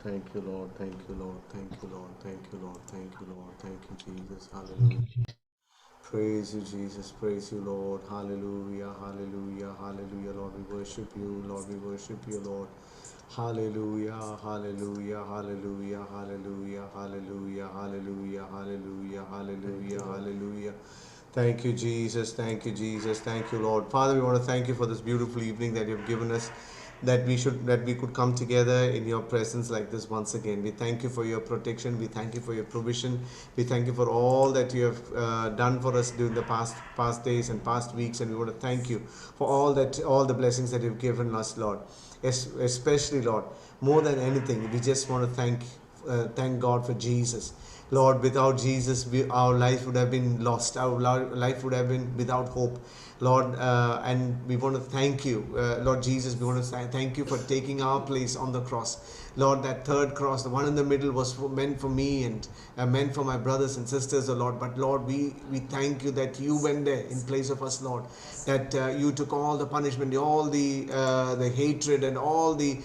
Thank you, Lord. Thank you, Lord. Thank you, Lord. Thank you, Lord. Thank you, Lord. Thank you, Jesus. Thank Hallelujah. you, Jesus. Praise you, Jesus. Praise you, Lord. Hallelujah. Hallelujah. Hallelujah. Lord, we worship you. Lord, we worship you, Lord. Hallelujah. Hallelujah. Hallelujah. Hallelujah. Hallelujah. Hallelujah. Hallelujah. Thank Hallelujah. you, Lord. Hallelujah. Thank you, Jesus. Thank you, Jesus. Thank you, Lord. Father, we want to thank you for this beautiful evening that you've given us, that we could come together in your presence like this once again. We thank you for your protection. We thank you for your provision. We thank you for all that you have done for us during the past days and past weeks, and we want to thank you for all the blessings that you've given us, Lord. Especially, Lord, more than anything, we just want to thank God for Jesus. Lord, without Jesus, our life would have been lost. Our life would have been without hope. Lord, and we want to thank you, Lord Jesus. We want to thank you for taking our place on the cross. Lord, that third cross, the one in the middle, was meant for me and meant for my brothers and sisters, oh Lord. But Lord, we thank you that you went there in place of us, Lord. That you took all the punishment, all the hatred, and all the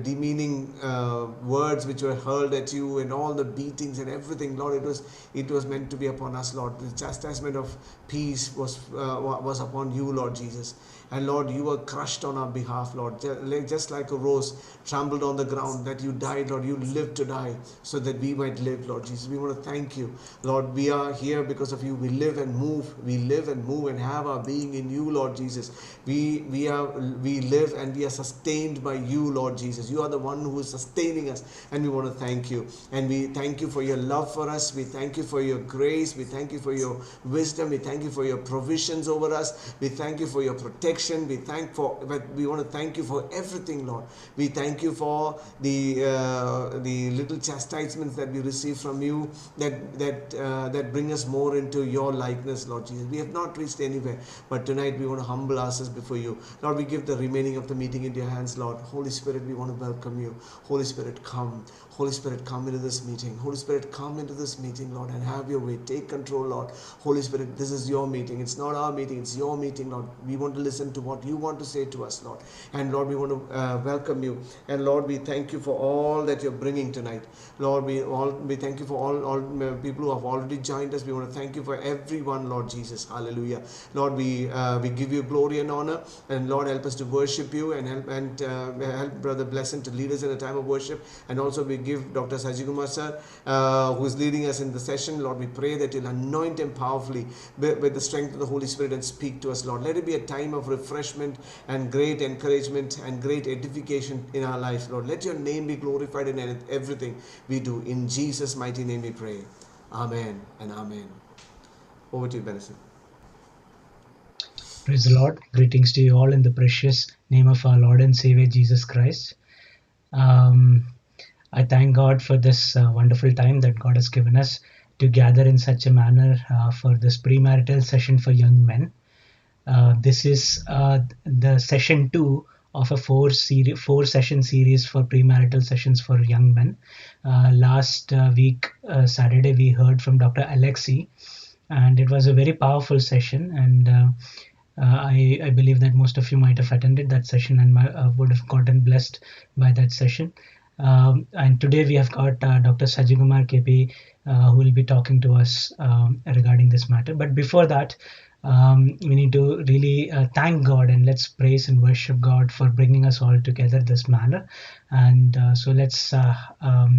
demeaning words which were hurled at you, and all the beatings and everything, Lord. It was meant to be upon us, Lord. The chastisement of peace was upon you, Lord Jesus. And Lord, you were crushed on our behalf, Lord. Just like a rose trampled on the ground, that you died, Lord. You lived to die so that we might live, Lord Jesus. We want to thank you, Lord. We are here because of you. We live and move. We live and move and have our being in you, Lord Jesus. We live and we are sustained by you, Lord Jesus. You are the one who is sustaining us, and we want to thank you. And we thank you for your love for us. We thank you for your grace. We thank you for your wisdom. We thank you for your provisions over us. We thank you for your protection. But we want to thank you for everything, Lord. We thank you for the little chastisements that we receive from you, that bring us more into your likeness, Lord Jesus. We have not reached anywhere, but tonight we want to humble ourselves before you, Lord. We give the remaining of the meeting into your hands, Lord. Holy Spirit, we want to welcome you. Holy Spirit, come. Holy Spirit, come into this meeting. Holy Spirit, come into this meeting, Lord, and have your way. Take control, Lord. Holy Spirit, this is your meeting. It's not our meeting. It's your meeting, Lord. We want to listen to what you want to say to us, Lord. And Lord, we want to welcome you. And Lord, we thank you for all that you're bringing tonight. Lord, we thank you for all people who have already joined us. We want to thank you for everyone, Lord Jesus. Hallelujah. Lord, we give you glory and honor. And Lord, help us to worship you, and help Brother Blessing to lead us in a time of worship. And also we give Dr. Sajikumar sir, who is leading us in the session. Lord, we pray that you'll anoint him powerfully with the strength of the Holy Spirit and speak to us, Lord. Let it be a time of refreshment and great encouragement and great edification in our lives, Lord. Let your name be glorified in everything we do. In Jesus' mighty name we pray. Amen and amen. Over to you, Benison. Praise the Lord. Greetings to you all in the precious name of our Lord and Savior Jesus Christ. Um, I thank God for this wonderful time that God has given us to gather in such a manner for this premarital session for young men. This is the session two of a four session series for premarital sessions for young men. Last week, Saturday, we heard from Dr. Alexi, and it was a very powerful session. And I believe that most of you might have attended that session and would have gotten blessed by that session. And today we have got Dr. Sajikumar KP, who will be talking to us regarding this matter. But before that, we need to really thank God, and let's praise and worship God for bringing us all together this manner. And so let's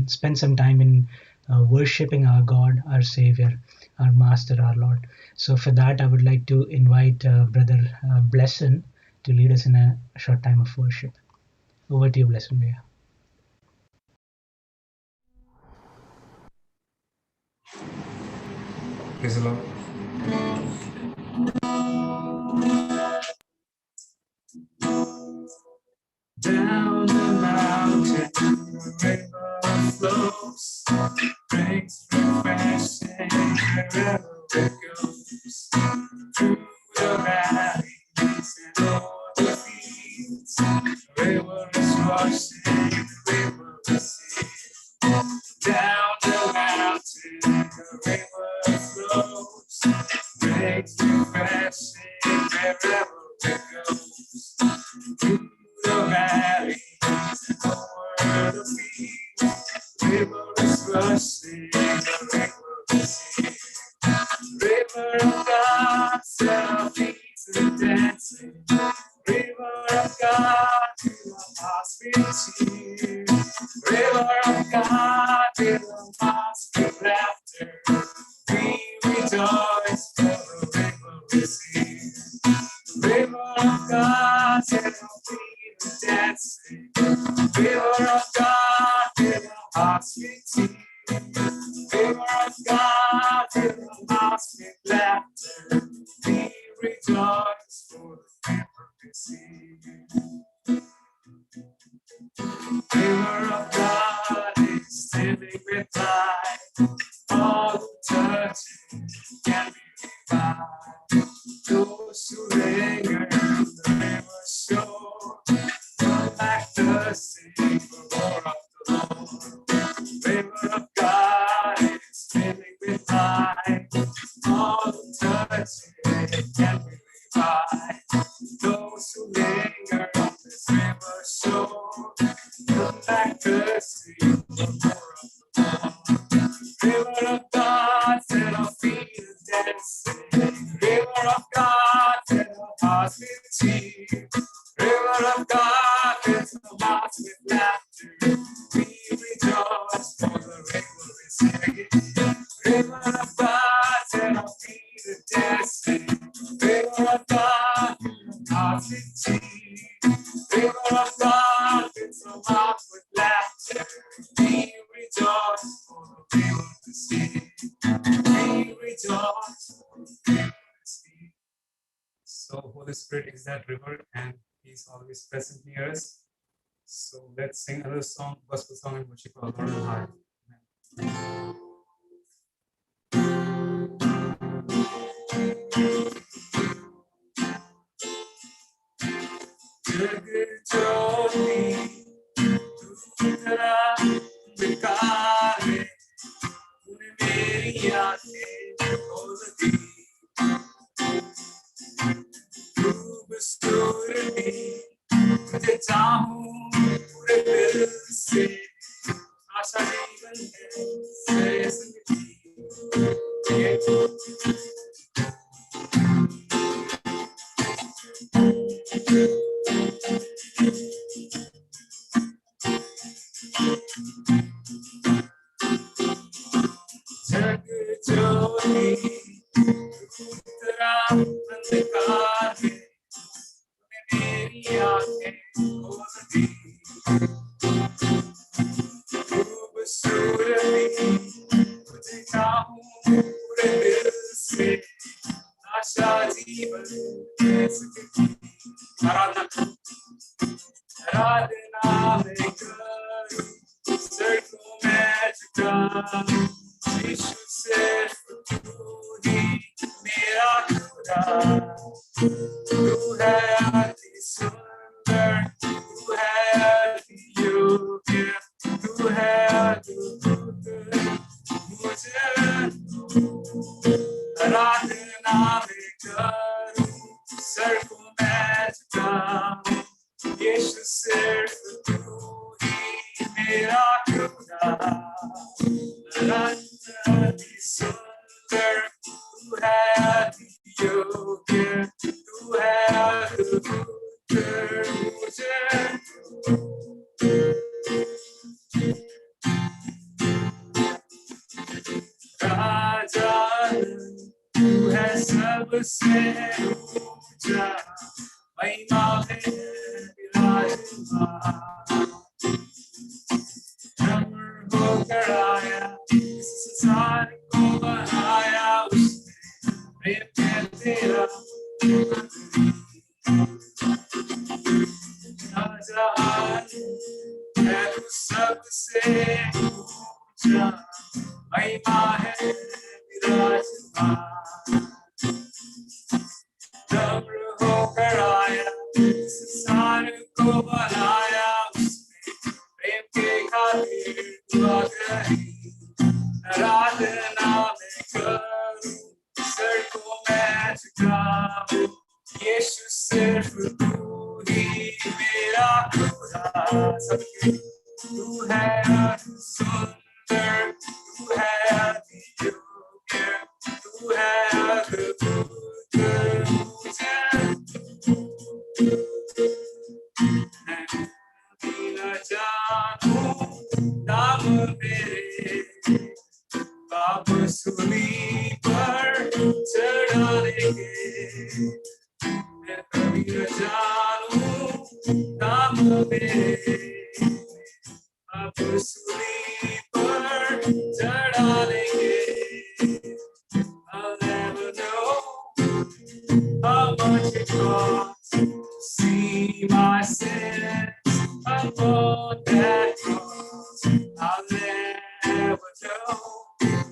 spend some time in worshiping our God, our Savior, our Master, our Lord. So for that, I would like to invite Brother Blesson to lead us in a short time of worship. Over to you, Blesson. Bhaiya. Praise the Lord. Down the mountain, the river flows, brings refreshing wherever it goes. Through the valleys and o'er the fields, the river is rushing, the river is safe. Down the mountain, the river flows, brings refreshing wherever it goes. Through the valleys and at the feet. River is rushing, the river is here. River of God, set our feet to dancing. River of God, fill our hearts with cheer. River of God, fill our hearts with laughter. We rejoice, for the river is here. River of God, set our feet to dancing. River of God, fill our hearts with tears. River of God, fill our hearts with laughter. We rejoice, for the river is here. River of God is standing with life. All who touch it can be revived. Those who linger in the river's shore come back thirsty for more of the Lord. River of God is standing with life. All who touch it can be revived. Those who linger on this river's shore come back thirsty for more of the Lord. River of God, set our feet to dancing. River of God, fill our hearts with tears. River of God, fill our hearts with laughter. We rejoice, for the river is here. River of God, set our feet to dancing. River of God, fill our hearts with tears. River of God, fill our hearts with laughter. We rejoice, for the river is here. We rejoice, for the river is here. So Holy Spirit is that river, and He's always present near us. So let's sing another song, gospel song, and worship our Lord and heart. जग ज्योति तू तेरा बेकार है, तूने मेरी आंखें खोल दी। खूबसूरती तुझे चाहूं पूरे दिल से, आशा जीवन है जिंदगी। जग ज्योति तू तेरा अंधकार है, तूने मेरी आंखें खोल दी। खूबसूरती तुझे चाहूं पूरे दिल से, आशा जीवन है जिंदगी। आराधना में करूं सड़कों में झुका, यीशु सिर्फ तू ही मेरा खुदा। तू है अति सुंदर, तू है अति योग्य, तू है अद्भुत मुझे। आराधना में करूं सड़कों में झुका, यीशु सिर्फ तू ही मेरा खुदा। अति सुंदर, तू है अति योग्य, तू है अद्भुत मुझे। राजा तू है सबसे ऊंचा, महिमा में विराजमान। अमर होकर आया, इस संसार को बनाया उसने, प्रेम है तेरा राजा है तू सबसे ऊंचा, महिमा है विराजमान। अमर होकर आया, इस संसार को बनाया उसने, प्रेम के खातिर दुआ करी। आराधना में करूं सड़कों में झुकाऊं, यीशु सिर्फ तू ही मेरा खुदा। सबके तू है अति सुंदर, तू है अति योग्य, तू है अद्भुत मुझे मैं न जानूं नाम मेरे पाप सूली पर चढ़ाने के मैं कभी न जानूं नाम मेरे पाप सूली पर चढ़ाने के I'll never know how much it costs to see my sins upon that cross. I'll never know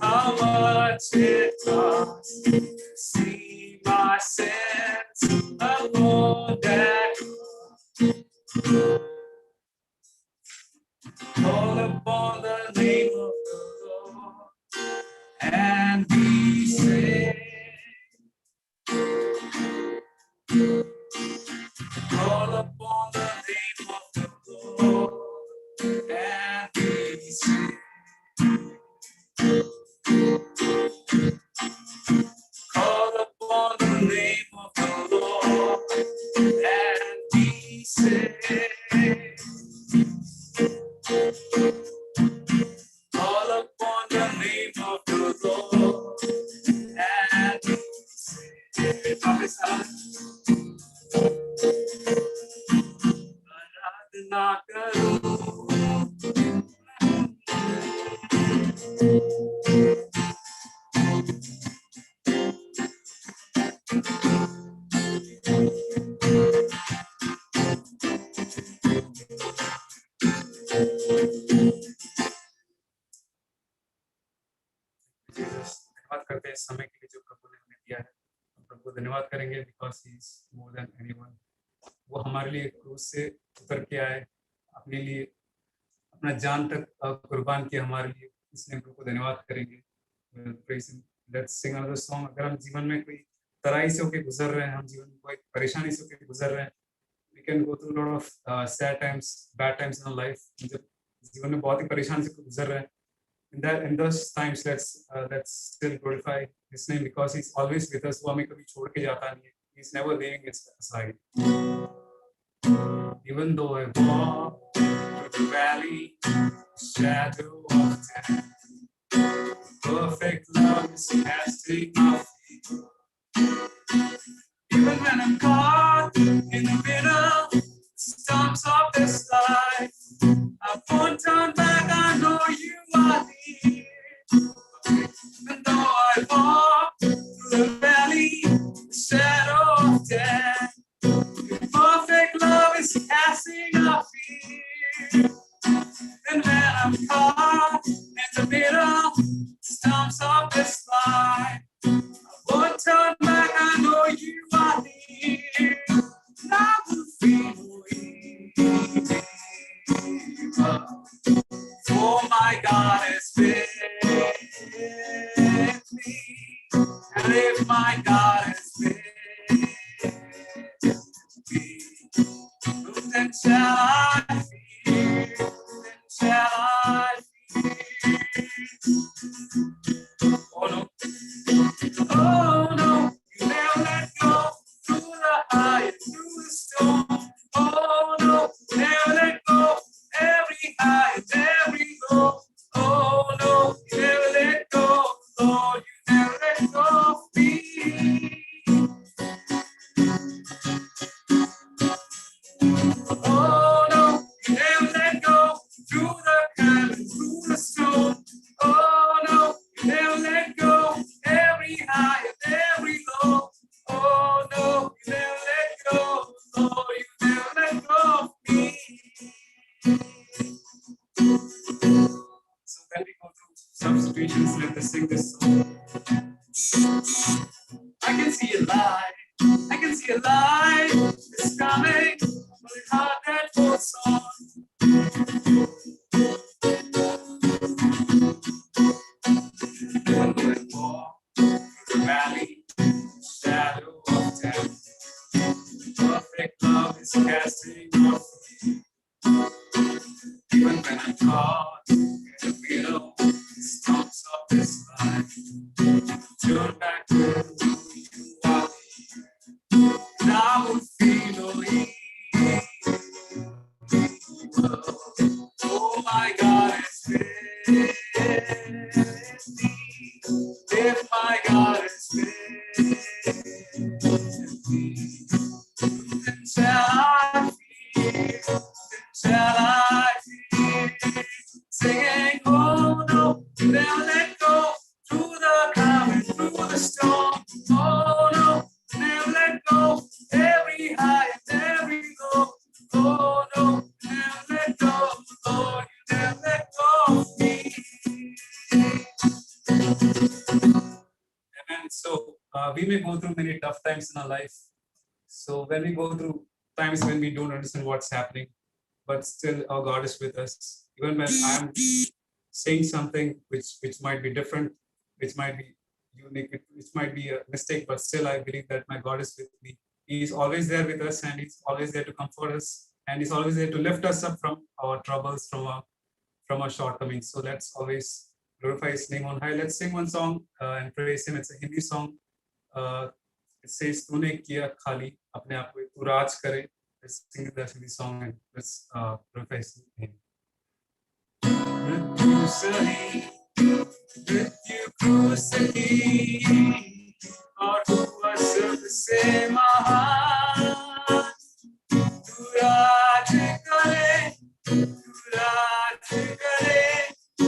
how much it costs to see my sins upon that cross. Call upon the name of the Lord and be saved. Call upon the name of the Lord and be saved. Call upon the name of the Lord and be saved. Call upon the name of the Lord and be saved. आराधना करूं धन्यवाद करते हैं इस समय के लिए जो प्रभु ने हमें दिया है। प्रभु को धन्यवाद करेंगे because he is more than anyone. वो हमारे लिए क्रूस से उतर के आए, अपने लिए अपना जान तक कुर्बान किया हमारे लिए, इसलिए प्रभु को धन्यवाद करेंगे। Let's Singh another song. अगर हम जीवन में कोई तराई से होकर गुजर रहे हैं, हम जीवन में कोई परेशानी से होकर गुजर रहे हैं, we can go through lot of sad times, bad times in life. जब जीवन में बहुत ही परेशानी से गुजर रहे हैं, in those times let's still glorify his name because he's always with us. वो हमें कभी छोड़ के जाता नहीं है। He's never leaving us aside. Even though I walk through the valley, shadow of death, perfect love is casting my feet. Even when I'm caught in the middle storms of this life, I won't turn back. I know you are near. Even though I walk through the valley, the shadow of death, your perfect love is casting out fear. And when I'm caught in the middle storms of this life, I won't turn back. I know you are near. And I will feel no evil. For my God is with me, and if my God is with me, whom then shall I fear? Whom then shall I fear? Oh no, oh no, you never let go through the high and through the storm. Oh no, never let go. Every high and every low. Oh no, you never let go. Lord, you never let go of me. Oh no, you never let go through the calm and through the storm. Oh no, you never let go. Every high and every low. Oh no, you never let go. Lord, you never let go of me. So when we go through some situations, let us sing this song. I can see a light. I can see a light. It's coming. But it's hard that holds on. When we walk through the valley, shadow of death, perfect love is casting off. Even when I'm caught below the storms of this life. Turn back to who you are, and I will feel no evil. Oh, my God is with me. If my God is with me, then shall I fear, then shall I fear. Singing, oh no, never let go, through the calm and through the storm. Oh no, never let go, every high and every low. Oh no, never let go, Lord, you never let go of me. And so we may go through many tough times in our life. So when we go through times when we don't understand what's happening, but still our God is with us. Even when I'm saying something which might be different, which might be unique, which might be a mistake, but still I believe that my God is with me. He's always there with us, and He's always there to comfort us, and He's always there to lift us up from our troubles, from our shortcomings. So let's always glorify His name on high. Let's sing one song and praise Him. It's a Hindi song. It says, "तूने किया खाली अपने आप को, तू राज करे." Let's sing the Hindi song and let's glorify His name. मृत्यु सही, मृत्यु क्रूस सही, और हुआ सबसे महान। तू राज करे, तू राज करे, तू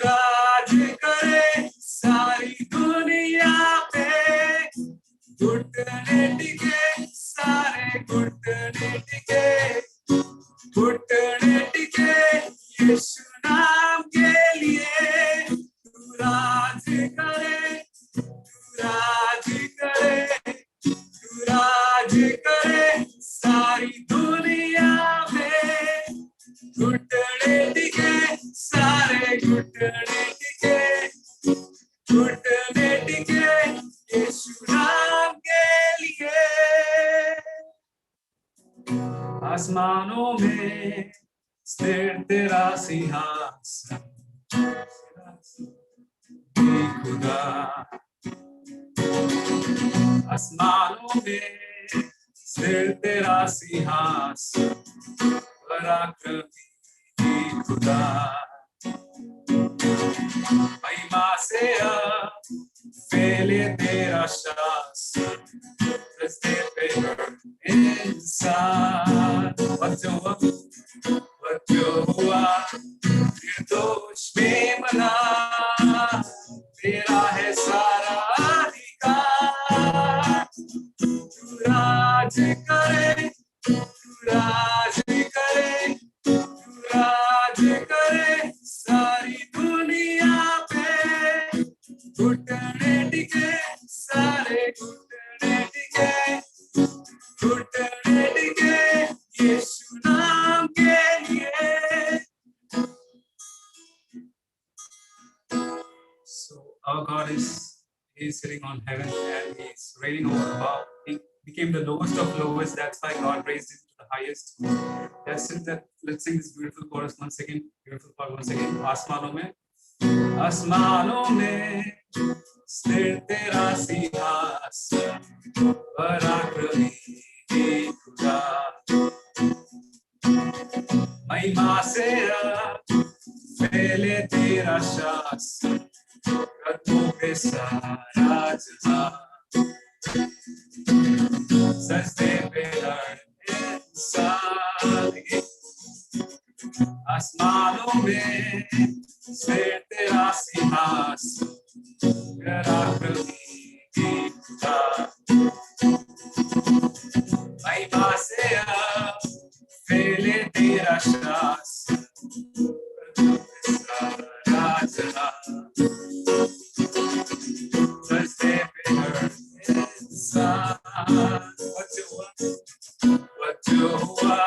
राज करे सारी दुनिया पे। घुटने टिके, सारे घुटने टिके, घुटने टिके यीशु नाम के लिए। तू राज करे, तू राज करे, तू राज करे सारी दुनिया में। घुटने टिके, सारे घुटने टिके, घुटने टिके यीशु नाम के लिए। आसमानों में स्थिर तेरा सिंहासन, हे खुदा। आसमानों में स्थिर तेरा सिंहासन, पराक्रमी हे खुदा। महिमा से फैले तेरा शासन, रस्ते पे इंसान। जो हुआ निर्दोष में मना, तेरा है सारा अधिकार। तू राज करे, तू राज करे, तू राज करे सारी दुनिया पे। घुटने टिके, सारे घुटने टिके, घुटने टिके यीशु नाम के लिए। So our God is sitting on heaven and He's reigning over above. He became the lowest of lowest. That's why God raised Him to the highest. Let's sing this beautiful chorus once again. Beautiful part once again. आसमानों में स्थिर तेरा सिंहासन, पराक्रमी हे खुदा। महिमा से फैले तेरा शासन, कदमों पे सारा जहां। सजदे पे हर इंसान। आसमानों में स्थिर तेरा सिंहासन, पराक्रमी हे खुदा। महिमा से फैले तेरा शासन, सारा जहां। सजदे पे हर इंसान। जो हुआ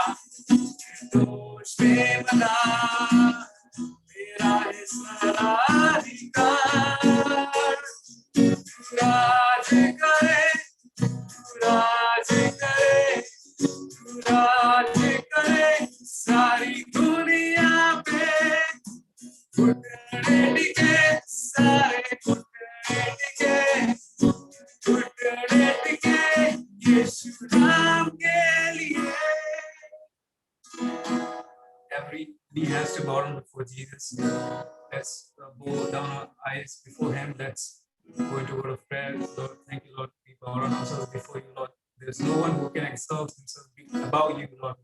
निर्दोष में मना, तेरा है सारा अधिकार। तू राज करे, तू राज करे, तू राज करे सारी दुनिया पे। गुड्डे के सारे गुड्डे के यीशु नाम के लिए. Every knee has to bow down before Jesus. Let's bow down our eyes before Him. Let's go into a word of prayer. Lord, thank you, Lord. We bow down ourselves before you, Lord. There's no one who can exalt himself above you, Lord.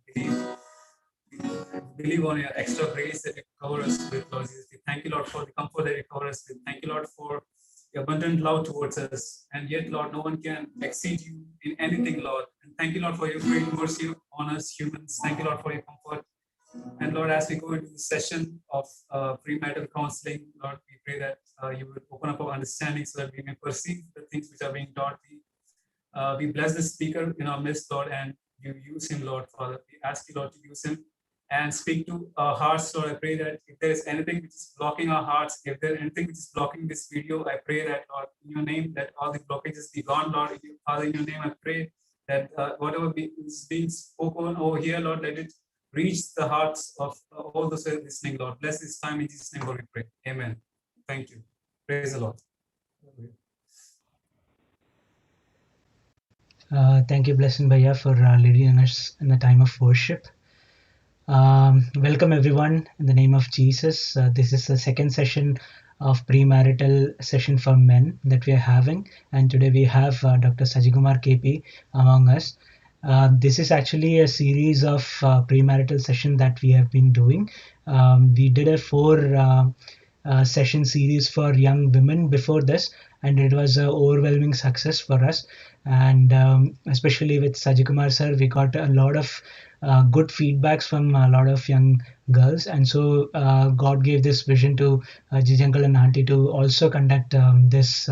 Believe on your extra grace that you cover us with, Lord Jesus. We thank you, Lord, for the comfort that you cover us with. Thank you, Lord, for your abundant love towards us. And yet, Lord, no one can exceed you in anything, Lord. And thank you, Lord, for your great mercy on us humans. Thank you, Lord, for your comfort. And Lord, as we go into the session of premarital counseling, Lord, we pray that you will open up our understanding so that we may perceive the things which are being taught. We bless the speaker in our midst, Lord, and you use him, Lord, Father. We ask you, Lord, to use him and speak to our hearts, Lord. I pray that if there is anything which is blocking our hearts, if there is anything which is blocking this video, I pray that, Lord, in your name, that all the blockages be gone, Lord. Father, in your name, I pray that whatever is being spoken over here, Lord, let it reach the hearts of all those who are listening, Lord. Bless this time in Jesus' name, Lord, we pray. Amen. Thank you. Praise the Lord. Thank you, Blessing Bhaiya, for leading us in a time of worship. Welcome everyone in the name of Jesus. This is the second session of premarital session for men that we are having, and today we have Dr. Sajikumar KP among us. This is actually a series of premarital session that we have been doing. We did a 4 session series for young women before this, and it was an overwhelming success for us. And especially with Sajikumar sir, we got a lot of good feedbacks from a lot of young girls, and so God gave this vision to Jiji uncle and auntie to also conduct this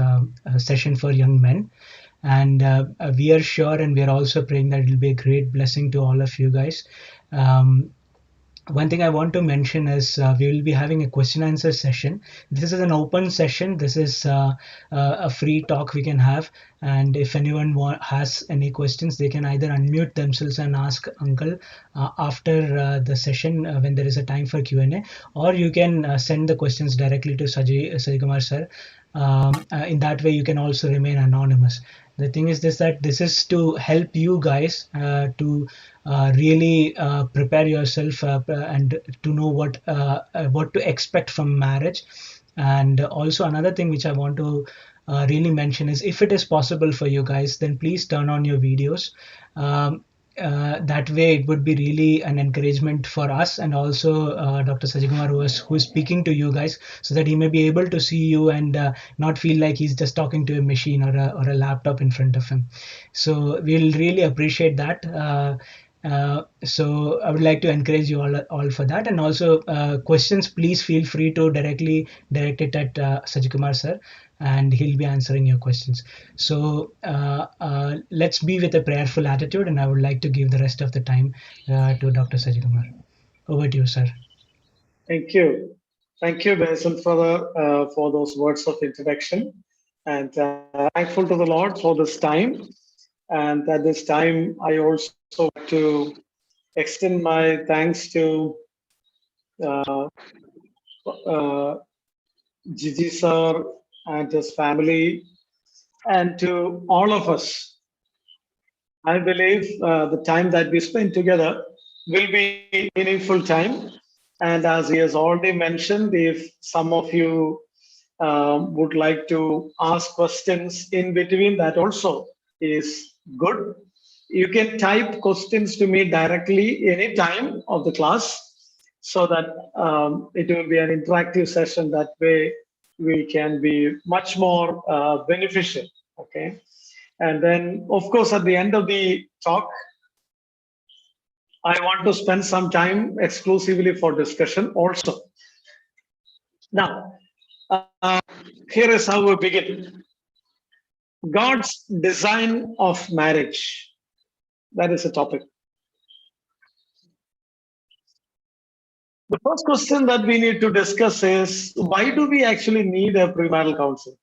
session for young men. And we are sure, and we are also praying that it will be a great blessing to all of you guys. One thing I want to mention is we will be having a question answer session. This is an open session. This is a free talk we can have, and if anyone has any questions, they can either unmute themselves and ask uncle after the session when there is a time for Q&A, or you can send the questions directly to Sajikumar sir. In that way you can also remain anonymous. The thing is that this is to help you guys to really prepare yourself and to know what to expect from marriage. And also another thing which I want to really mention is, if it is possible for you guys, then please turn on your videos. That way it would be really an encouragement for us, and also Dr. Sajikumar who is speaking to you guys, so that he may be able to see you and not feel like he's just talking to a machine or a laptop in front of him. So we'll really appreciate that. So I would like to encourage you all for that. And also questions, please feel free to directly direct it at Sajikumar sir, and he'll be answering your questions. So let's be with a prayerful attitude, and I would like to give the rest of the time to Dr. Sajikumar. Over to you, sir. Thank you. Thank you, Benson, for those words of introduction. And thankful to the Lord for this time. And at this time, I also want to extend my thanks to Jiji sir and his family, and to all of us. I believe the time that we spend together will be meaningful time. And as he has already mentioned, if some of you would like to ask questions in between, that also is good. You can type questions to me directly any time of the class, so that it will be an interactive session. That way we can be much more beneficial. Okay. And then, of course, at the end of the talk, I want to spend some time exclusively for discussion also. Now, here is how we begin. God's design of marriage. That is the topic. The first question that we need to discuss is, why do we actually need a premarital counseling?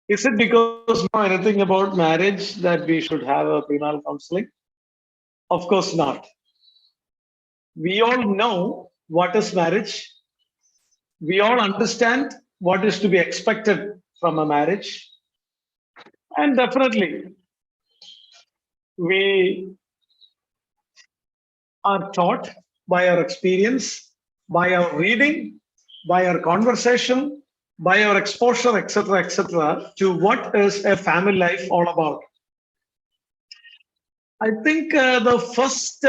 Is it because we know anything about marriage that we should have a premarital counseling? Of course not. We all know what is marriage. We all understand what is to be expected from a marriage. And definitely, we are taught by our experience, by our reading, by our conversation, by our exposure, etc., to what is a family life all about. I think the first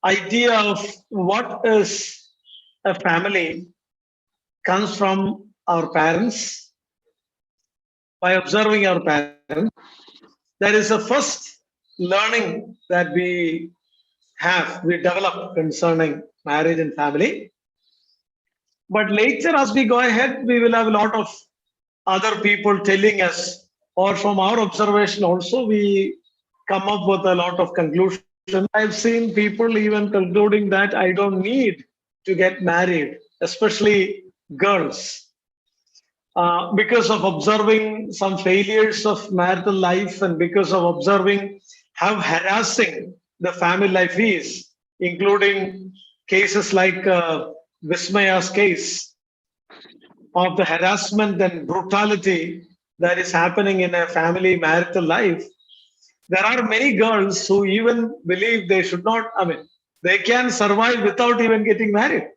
idea of what is a family comes from our parents. By observing our parents, that is the first learning that we develop concerning marriage and family. But later, as we go ahead, we will have a lot of other people telling us, or from our observation also, we come up with a lot of conclusions. I've seen people even concluding that I don't need to get married, especially girls, because of observing some failures of marital life and because of observing how harassing the family life is, including cases like Vismaya's case of the harassment and brutality that is happening in a family marital life. There are many girls who even believe they should not, I mean, they can survive without even getting married.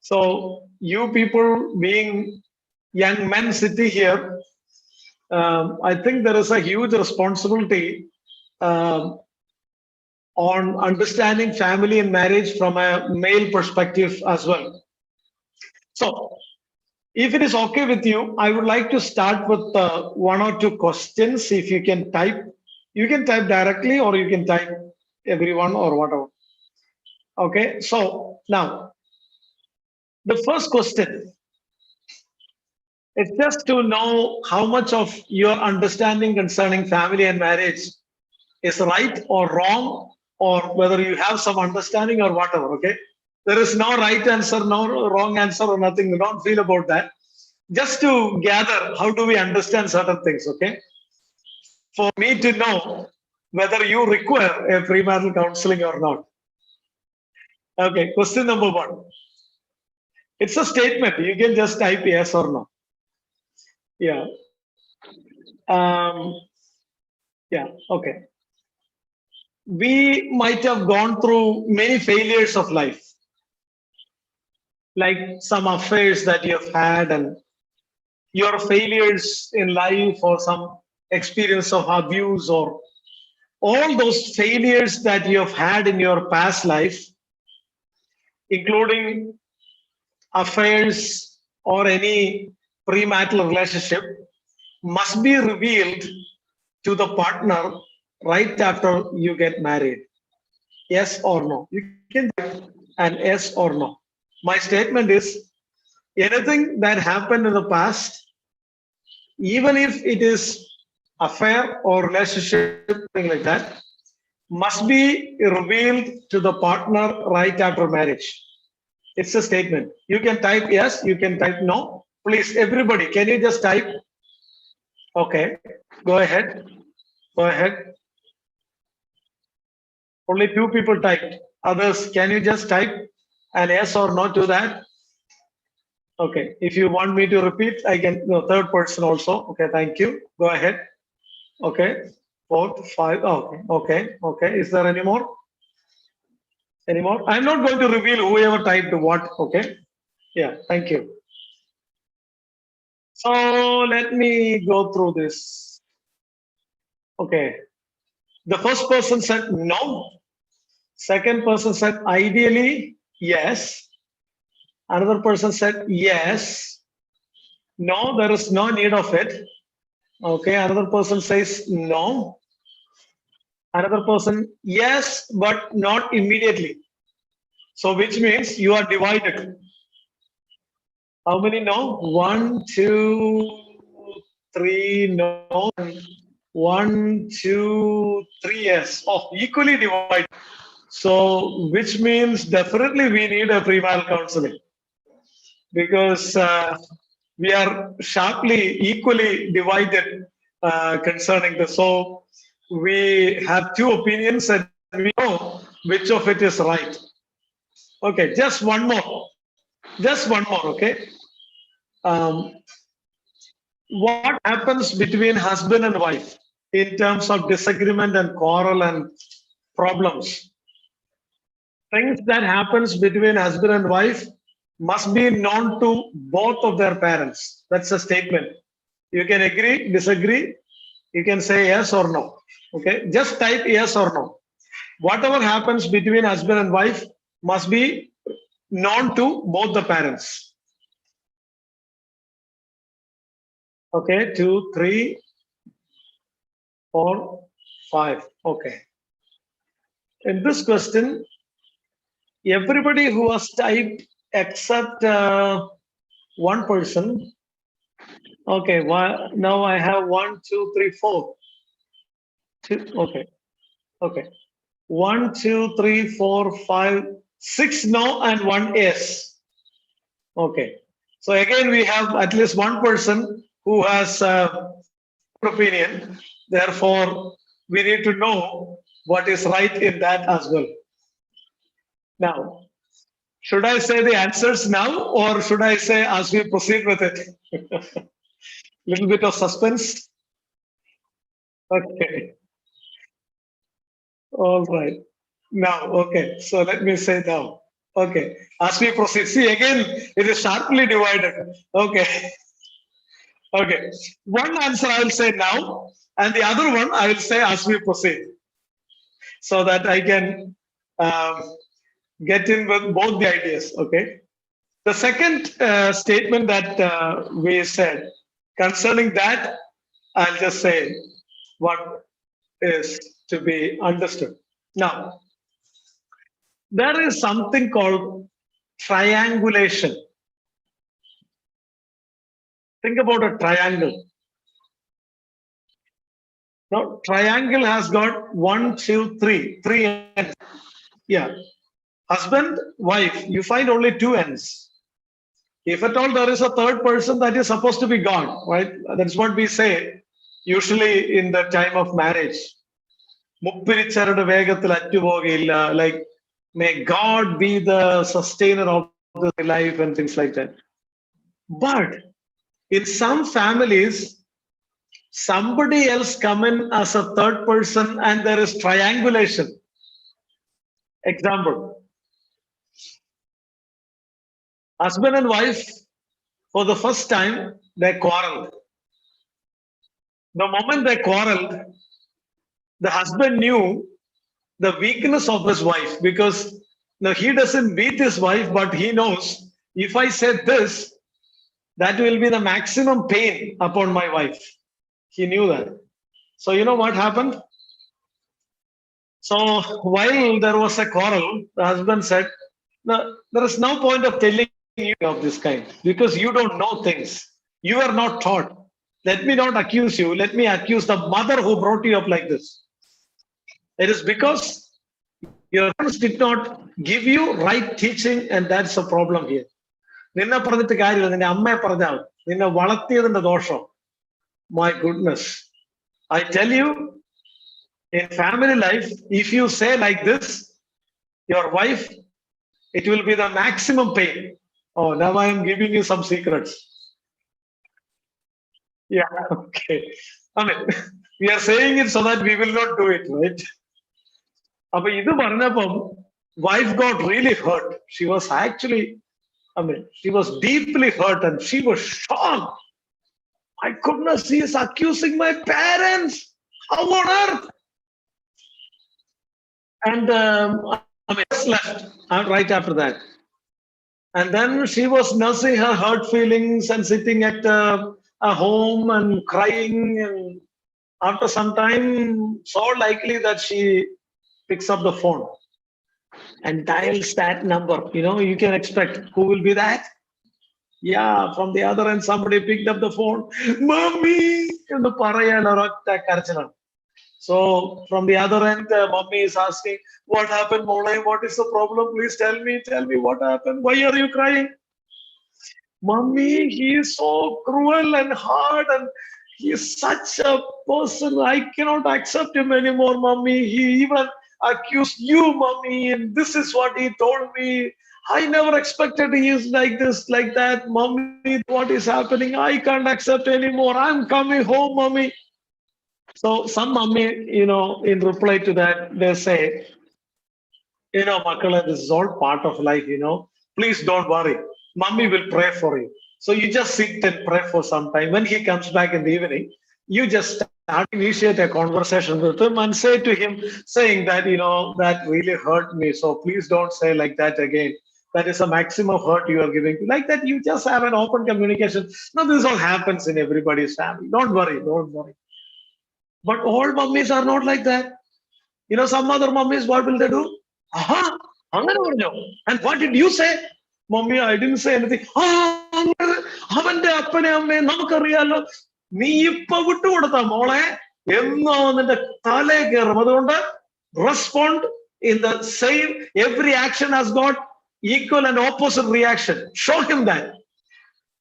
So, you people being young men sitting here, I think there is a huge responsibility um, on understanding family and marriage from a male perspective as well. So, if it is okay with you, I would like to start with one or two questions. If you can type directly or you can type everyone or whatever. Okay, so now the first question is just to know how much of your understanding concerning family and marriage is right or wrong, or whether you have some understanding or whatever. Okay, there is no right answer, no wrong answer, or nothing. Don't feel about that. Just to gather how do we understand certain things. Okay, for me to know whether you require a premarital counseling or not. Okay, question number one. It's a statement. You can just type yes or no. Yeah. Um, yeah. Okay. We might have gone through many failures of life, like some affairs that you have had, and your failures in life, or some experience of abuse, or all those failures that you have had in your past life, including affairs or any premarital relationship, must be revealed to the partner right after you get married. Yes or no? You can type an yes or no. My statement is anything that happened in the past, even if it is affair or relationship, thing like that, must be revealed to the partner right after marriage. It's a statement. You can type yes, you can type no. Please, everybody, can you just type? Okay, go ahead. Go ahead. Only two people typed. Others, can you just type an yes or no to that? Okay, if you want me to repeat, I can, no, third person also. Okay, thank you. Go ahead. Okay, fourth, five. Oh, okay, okay. Is there any more? Any more? I'm not going to reveal whoever typed what. Okay. Yeah, thank you. So let me go through this. Okay. The first person said no. Second person said ideally yes. Another person said yes. No, there is no need of it. Okay. Another person says no. Another person yes, but not immediately. So which means you are divided. How many no? 1, 2, 3 no. 1, 2, 3 yes. Oh, equally divided. So, which means definitely we need a premarital counseling, because we are sharply, equally divided concerning this. So, we have two opinions and we know which of it is right. Okay, just one more. just one more, okay? Um, what happens between husband and wife in terms of disagreement and quarrel and problems? Things that happens between husband and wife must be known to both of their parents. That's a statement. You can agree, disagree. You can say yes or no. Okay, just type yes or no. Whatever happens between husband and wife must be known to both the parents. Okay, 2, 3, 4, 5. Okay. In this question, everybody who has typed except one person. Okay, now I have 1, 2, 3, 4. Okay, okay. 1, 2, 3, 4, 5, 6 no and 1 yes. Okay. So again, we have at least one person who has opinion. Therefore, we need to know what is right in that as well. Now, should I say the answers now or should I say as we proceed with it? Little bit of suspense. Okay. All right. Now, okay. So let me say now. Okay. As we proceed, see again, it is sharply divided. Okay. Okay. One answer I will say now, and the other one I will say as we proceed, so that I can get in with both the ideas. Okay. The second statement that we said concerning that, I'll just say what is to be understood. Now, there is something called triangulation. Think about a triangle. Now, triangle has got 1, 2, 3, 3 ends. Yeah. Husband, wife, you find only 2 ends. If at all there is a third person, that is supposed to be God, right? That's what we say usually in the time of marriage. Like, may God be the sustainer of the life and things like that. But in some families, somebody else come in as a third person and there is triangulation. Example, husband and wife, for the first time, they quarreled. The moment they quarreled, the husband knew the weakness of his wife because now he doesn't beat his wife, but he knows if I said this, that will be the maximum pain upon my wife. He knew that. So you know what happened? So while there was a quarrel, the husband said, no, there is no point of telling you of this kind because you don't know things. You are not taught. Let me not accuse you. Let me accuse the mother who brought you up like this. It is because your parents did not give you right teaching, and that's the problem here. നിന്നെ പറഞ്ഞിട്ട് കാര്യമില്ല, നിന്റെ അമ്മയെ പറഞ്ഞാൽ നിന്നെ വളർത്തിയതിന്റെ ദോഷം. My goodness. I tell you, in family life, if you say like this, your wife, it will be the maximum pain. Oh, now I am giving you some secrets. Yeah, okay. I mean, we are saying it so that we will not do it, right? But idu parnapam, wife got really hurt. She was actually, she was deeply hurt and she was shocked. My goodness, he is accusing my parents. How on earth? And just left right after that. And then she was nursing her hurt feelings and sitting at a home and crying. And after some time, so likely that she picks up the phone and dials that number. You know, you can expect who will be that? Yeah, from the other end, somebody picked up the phone. Mommy! So from the other end, mommy is asking, what happened, Molay? What is the problem? Please tell me what happened. Why are you crying? Mommy, he is so cruel and hard and he is such a person. I cannot accept him anymore, mommy. He even accused you, mommy, and this is what he told me. I never expected he is like this, like that. Mommy, what is happening? I can't accept anymore. I'm coming home, mommy. So some mommy, in reply to that, they say, Makala, this is all part of life, Please don't worry. Mommy will pray for you. So you just sit and pray for some time. When he comes back in the evening, you just start initiate a conversation with him and say to him, saying that, that really hurt me. So please don't say like that again. That is a maximum hurt you are giving. Like that, you just have an open communication. Now, this all happens in everybody's family. Don't worry, don't worry. But all mummies are not like that. Some other mummies, what will they do? Aha, അങ്ങനെ പറഞ്ഞോ? And what did you say? Mommy, I didn't say anything. അവന്റെ അപ്പനെ അമ്മയെ നമുക്കറിയാലോ. നീ ഇപ്പൊ വിട്ടുകൊടുത്ത മോളെ എന്നോ നിന്റെ തലേ കയറും. അതുകൊണ്ട് respond in the same, every action has got equal and opposite reaction. Show him that.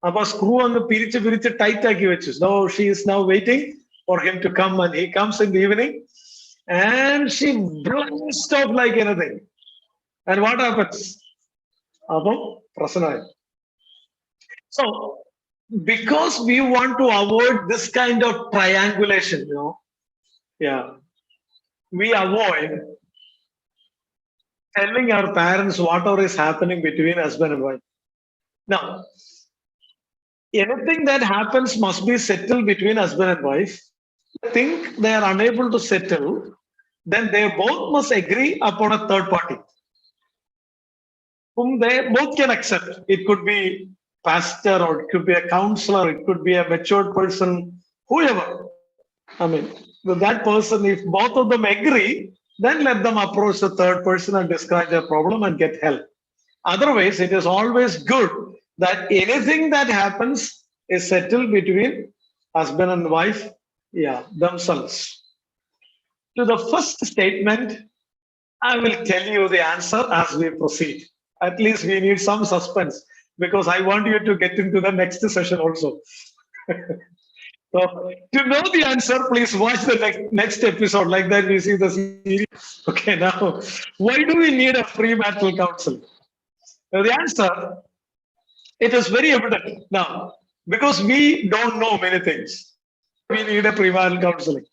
അപ്പൊ സ്ക്രൂ അങ്ങ് പിരിച്ച് ടൈറ്റ് ആക്കി വെച്ചു. No, she is now waiting for him to come, and he comes in the evening. And she blasts off like anything. And what happens? So, because we want to avoid this kind of triangulation, we avoid telling our parents whatever is happening between husband and wife. Now, anything that happens must be settled between husband and wife. Think they are unable to settle, then they both must agree upon a third party whom they both can accept. It could be pastor, or it could be a counselor, it could be a matured person, whoever. I mean, with that person, if both of them agree, then let them approach the third person and describe their problem and get help. Otherwise, it is always good that anything that happens is settled between husband and wife, themselves. To the first statement, I will tell you the answer as we proceed. At least we need some suspense, because I want you to get into the next session also. So, to know the answer, please watch the next episode. Like that, we see the series. Okay, now, why do we need a premarital counseling? Now, the answer, it is very evident now, because we don't know many things. We need a premarital counseling.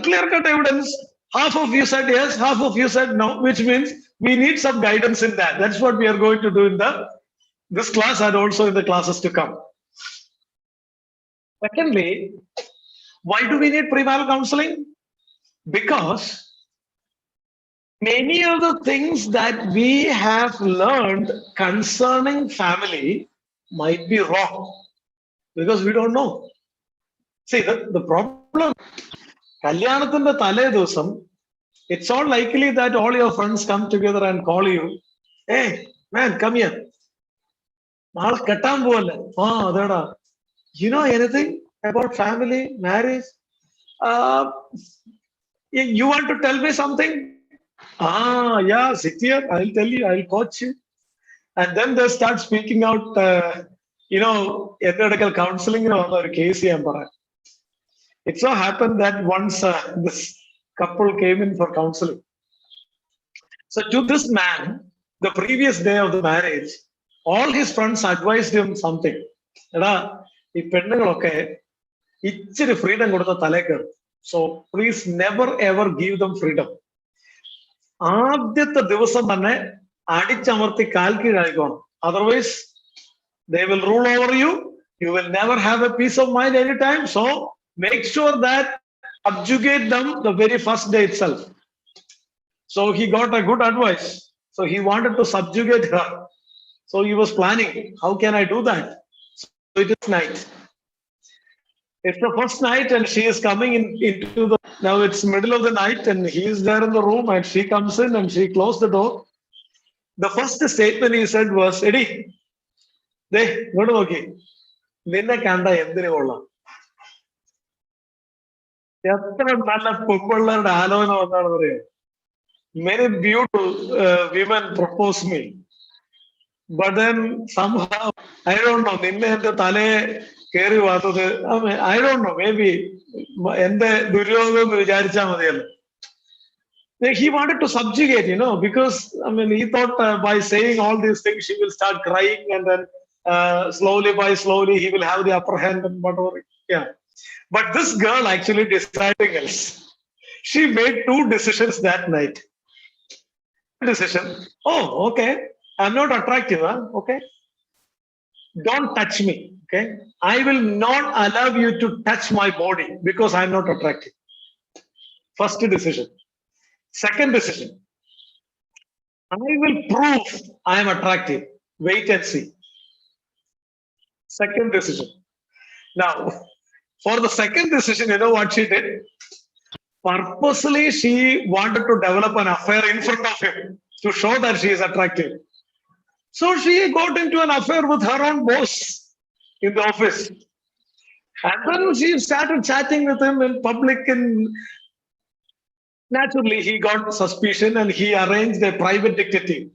Clear-cut evidence. Half of you said yes, half of you said no, which means we need some guidance in that. That's what we are going to do in this class and also in the classes to come. Secondly, why do we need premarital counseling? Because many of the things that we have learned concerning family might be wrong, because we don't know. See, the problem, Kalyanathinda Tale Dosam, it's all likely that all your friends come together and call you, hey, man, come here. You know anything about family, marriage? You want to tell me something? Yeah, sit here, I'll tell you, I'll coach you. And then they start speaking out, ethical counseling or case. It so happened that once this couple came in for counseling. So to this man, the previous day of the marriage, all his friends advised him something. So please never ever give them freedom. Otherwise, they will rule over you. You will never have a peace of mind anytime. So make sure that subjugate them the very first day itself. So he got a good advice. So he wanted to subjugate her. So he was planning, how can I do that? So it is night. It's the first night and she is coming into the, now it's middle of the night and he is there in the room and she comes in and she closed the door. The first statement he said was, Eddie, go to okay. Ninna kanda endine kolla. Many beautiful women propose me, but then somehow I don't know. I don't know. Maybe he wanted to subjugate, because he thought by saying all these things she will start crying, and then slowly by slowly he will have the upper hand and whatever. Yeah. But this girl actually decided else. She made 2 decisions that night. Decision. Oh, okay. I'm not attractive, huh? Okay. Don't touch me. Okay. I will not allow you to touch my body because I'm not attractive. First decision. Second decision. I will prove I am attractive. Wait and see. Second decision. Now, for the second decision, you know what she did? Purposely, she wanted to develop an affair in front of him to show that she is attractive. So she got into an affair with her own boss in the office. And then she started chatting with him in public, and naturally he got suspicion and he arranged a private detective.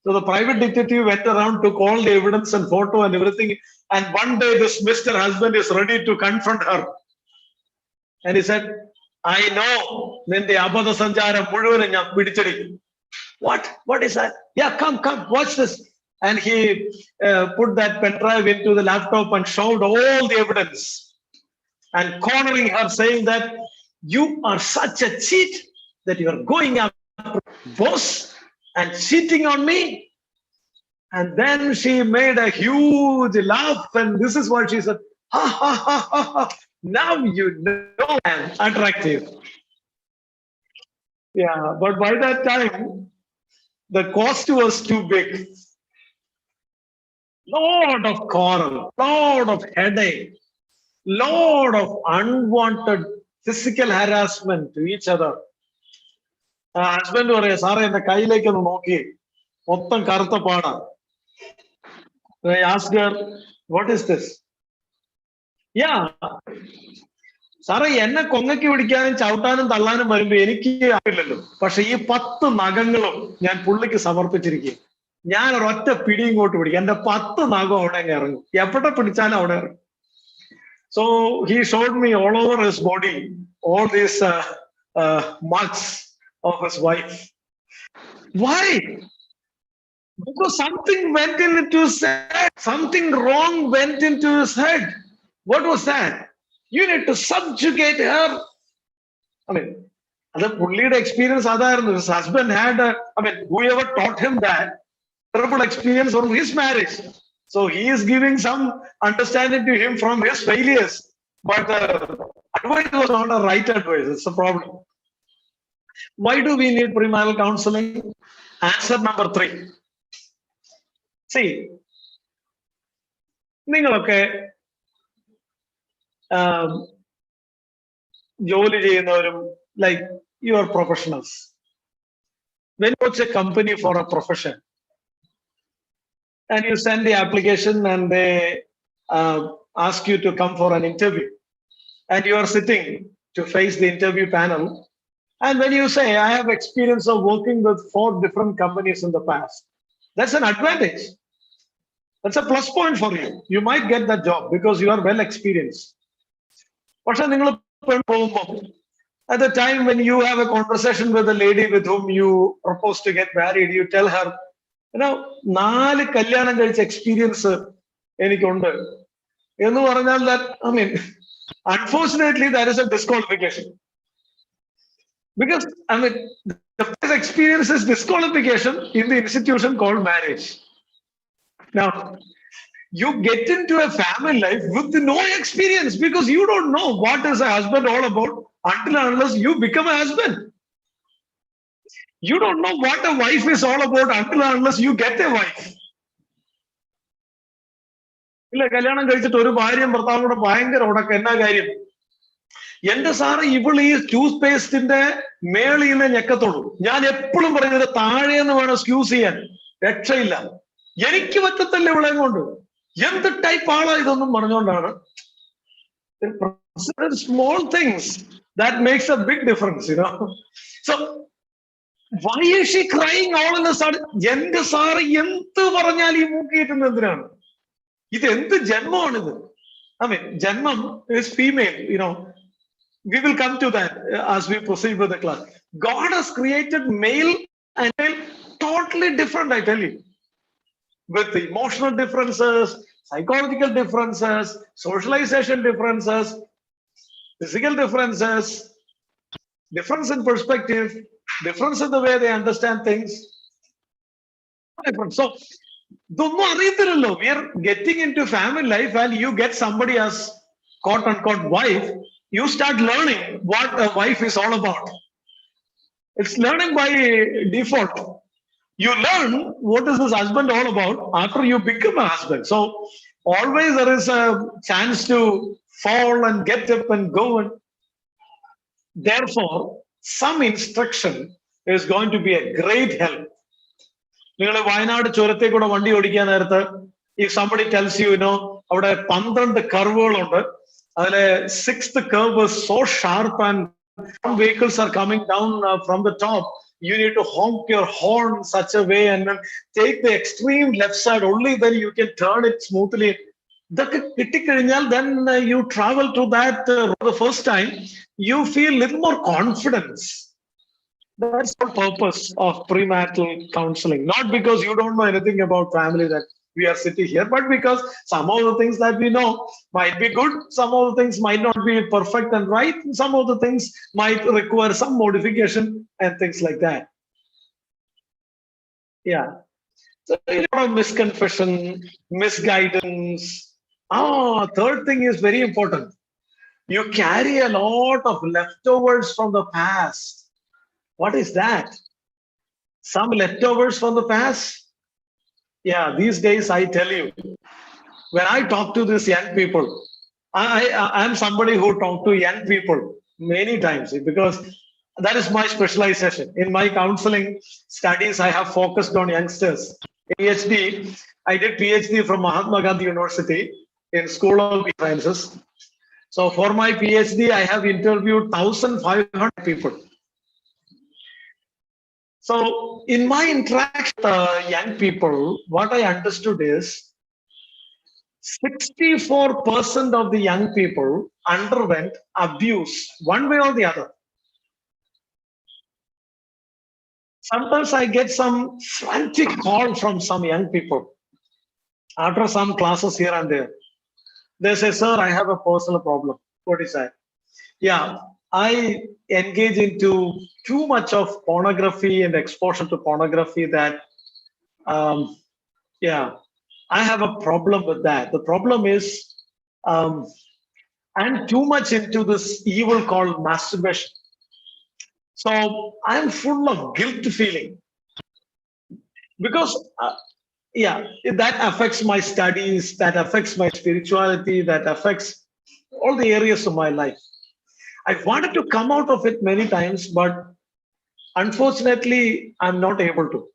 So the private detective went around, took all the evidence and photo and everything. And one day this Mr. Husband is ready to confront her. And he said, I know. What is that? Yeah, come, watch this. And he put that pen drive into the laptop and showed all the evidence and cornering her, saying that you are such a cheat that you are going after boss and cheating on me. And then she made a huge laugh, and this is what she said, ha ha ha ha ha, now you know I'm attractive. Yeah, but by that time, the cost was too big. Lot of quarrel, lot of headache, lot of unwanted physical harassment to each other. Husband പറയാ സാറേ എന്റെ കയ്യിലേക്ക് ഒന്ന് നോക്കി മൊത്തം കറുത്ത പാടാ. I asked her, what is this? Yeah. സാറേ എന്നെ കൊങ്ങയ്ക്ക് പിടിക്കാനും ചവിട്ടാനും തള്ളാനും വരുമ്പോ എനിക്ക് അറിയില്ലല്ലോ, പക്ഷെ ഈ 10 നഖങ്ങളും ഞാൻ പുള്ളിക്ക് സമർപ്പിച്ചിരിക്കും. ഞാൻ ഒരൊറ്റ പിടി ഇങ്ങോട്ട് പിടിക്കും, എന്റെ 10 നഖം അവിടെ ഇറങ്ങും, എവിടെ പിടിച്ചാലും അവിടെ ഇറങ്ങും. So he showed me all over his body all these marks of his wife. Why? Because something went into his head, something wrong went into his head. What was that? You need to subjugate her. The പുള്ളിയുടെ experience അതായിരുന്നു. His husband had whoever taught him that terrible experience from his marriage. So he is giving some understanding to him from his failures. But the advice was not a right advice. It's a problem. Why do we need premarital counseling? Answer number 3. See, നിങ്ങളൊക്കെ ജോലി ചെയ്യുന്നവരും, like you are professionals. When you approach a company for a profession and you send the application and they ask you to come for an interview, and you are sitting to face the interview panel, and when you say, I have experience of working with 4 different companies in the past, that's an advantage. That's a plus point for you. You might get that job because you are well experienced. പക്ഷെ നിങ്ങൾ പോകുമ്പോൾ at the time when you have a conversation with a lady with whom you propose to get married, you tell her, 4 കല്യാണം കഴിച്ച experience എനിക്കുണ്ട് എന്ന് പറഞ്ഞാൽ, that unfortunately that is a disqualification. Because the first experience is disqualification in the institution called marriage. Now, you get into a family life with no experience because you don't know what is a husband all about until and unless you become a husband. You don't know what a wife is all about until and unless you get a wife. ഇല്ല, കല്യാണം കഴിച്ചിട്ട് ഒരു ഭാര്യയും ഭർത്താവും കൂടെ ഭയങ്കര ഉടക്കം. എന്നാ കാര്യം? എന്റെ സാറ് ഇവൾ ഈ ടൂത്ത് പേസ്റ്റിന്റെ മേളിന്ന് ഞെക്കത്തുള്ളൂ. ഞാൻ എപ്പോഴും പറയുന്നത് താഴേന്ന് വേണം സ്ക്യൂസ് ചെയ്യാൻ, രക്ഷയില്ല. എനിക്ക് പറ്റത്തില്ല ഇവളെ കൊണ്ട്. എന്ത് ടൈപ്പ് ആളാ ഇതൊന്നും പറഞ്ഞുകൊണ്ടാണ്. Small things that makes a big difference, So why is she crying all in a sudden? എന്റെ സാറ് എന്ത് പറഞ്ഞാൽ ഈ മൂക്കിയിട്ടുന്നത് എന്തിനാണ്? ഇത് എന്ത് ജന്മമാണിത്? ജന്മം is female, We will come to that as we proceed with the class. God has created male and female totally different, I tell you, with emotional differences, psychological differences, socialization differences, physical differences, difference in perspective, difference in the way they understand things. Different. So, we are getting into family life and you get somebody as quote unquote wife, you start learning what a wife is all about. It's learning by default. You learn what is this husband all about after you become a husband. So always there is a chance to fall and get up and go. And therefore, some instruction is going to be a great help. നിങ്ങൾ വയനാട് ചുരത്തെ കൂടെ വണ്ടി ഓടിക്കാൻ നേരത്ത് if somebody tells you, അവിടെ 12 കർവുകളുണ്ട്, അതിലെ 6th curve is so sharp and some vehicles are coming down from the top, you need to honk your horn in such a way and then take the extreme left side, only then you can turn it smoothly. Then you travel to that the first time, you feel little more confidence. That's the purpose of premarital counseling. Not because you don't know anything about family that we are sitting here, but because some of the things that we know might be good, some of the things might not be perfect and right, some of the things might require some modification and things like that. Yeah. So a lot of misconfession, misguidance. Third thing is very important. You carry a lot of leftovers from the past. What is that? Some leftovers from the past? Yeah, these days I tell you, when I talk to these young people, I'm somebody who talk to young people many times because that is my specialization. In my counseling studies, I have focused on youngsters. PhD, I did PhD from Mahatma Gandhi University in School of Sciences. So for my PhD, I have interviewed 1,500 people. So in my interaction with young people, what I understood is 64% of the young people underwent abuse one way or the other. Sometimes I get some frantic call from some young people after some classes here and there. They say, sir, I have a personal problem. What is that? Yeah, I engage into too much of pornography and exposure to pornography that, I have a problem with that. The problem is I'm too much into this evil called masturbation. So I'm full of guilt feeling because, that affects my studies, that affects my spirituality, that affects all the areas of my life. I wanted to come out of it many times, but unfortunately, I'm not able to.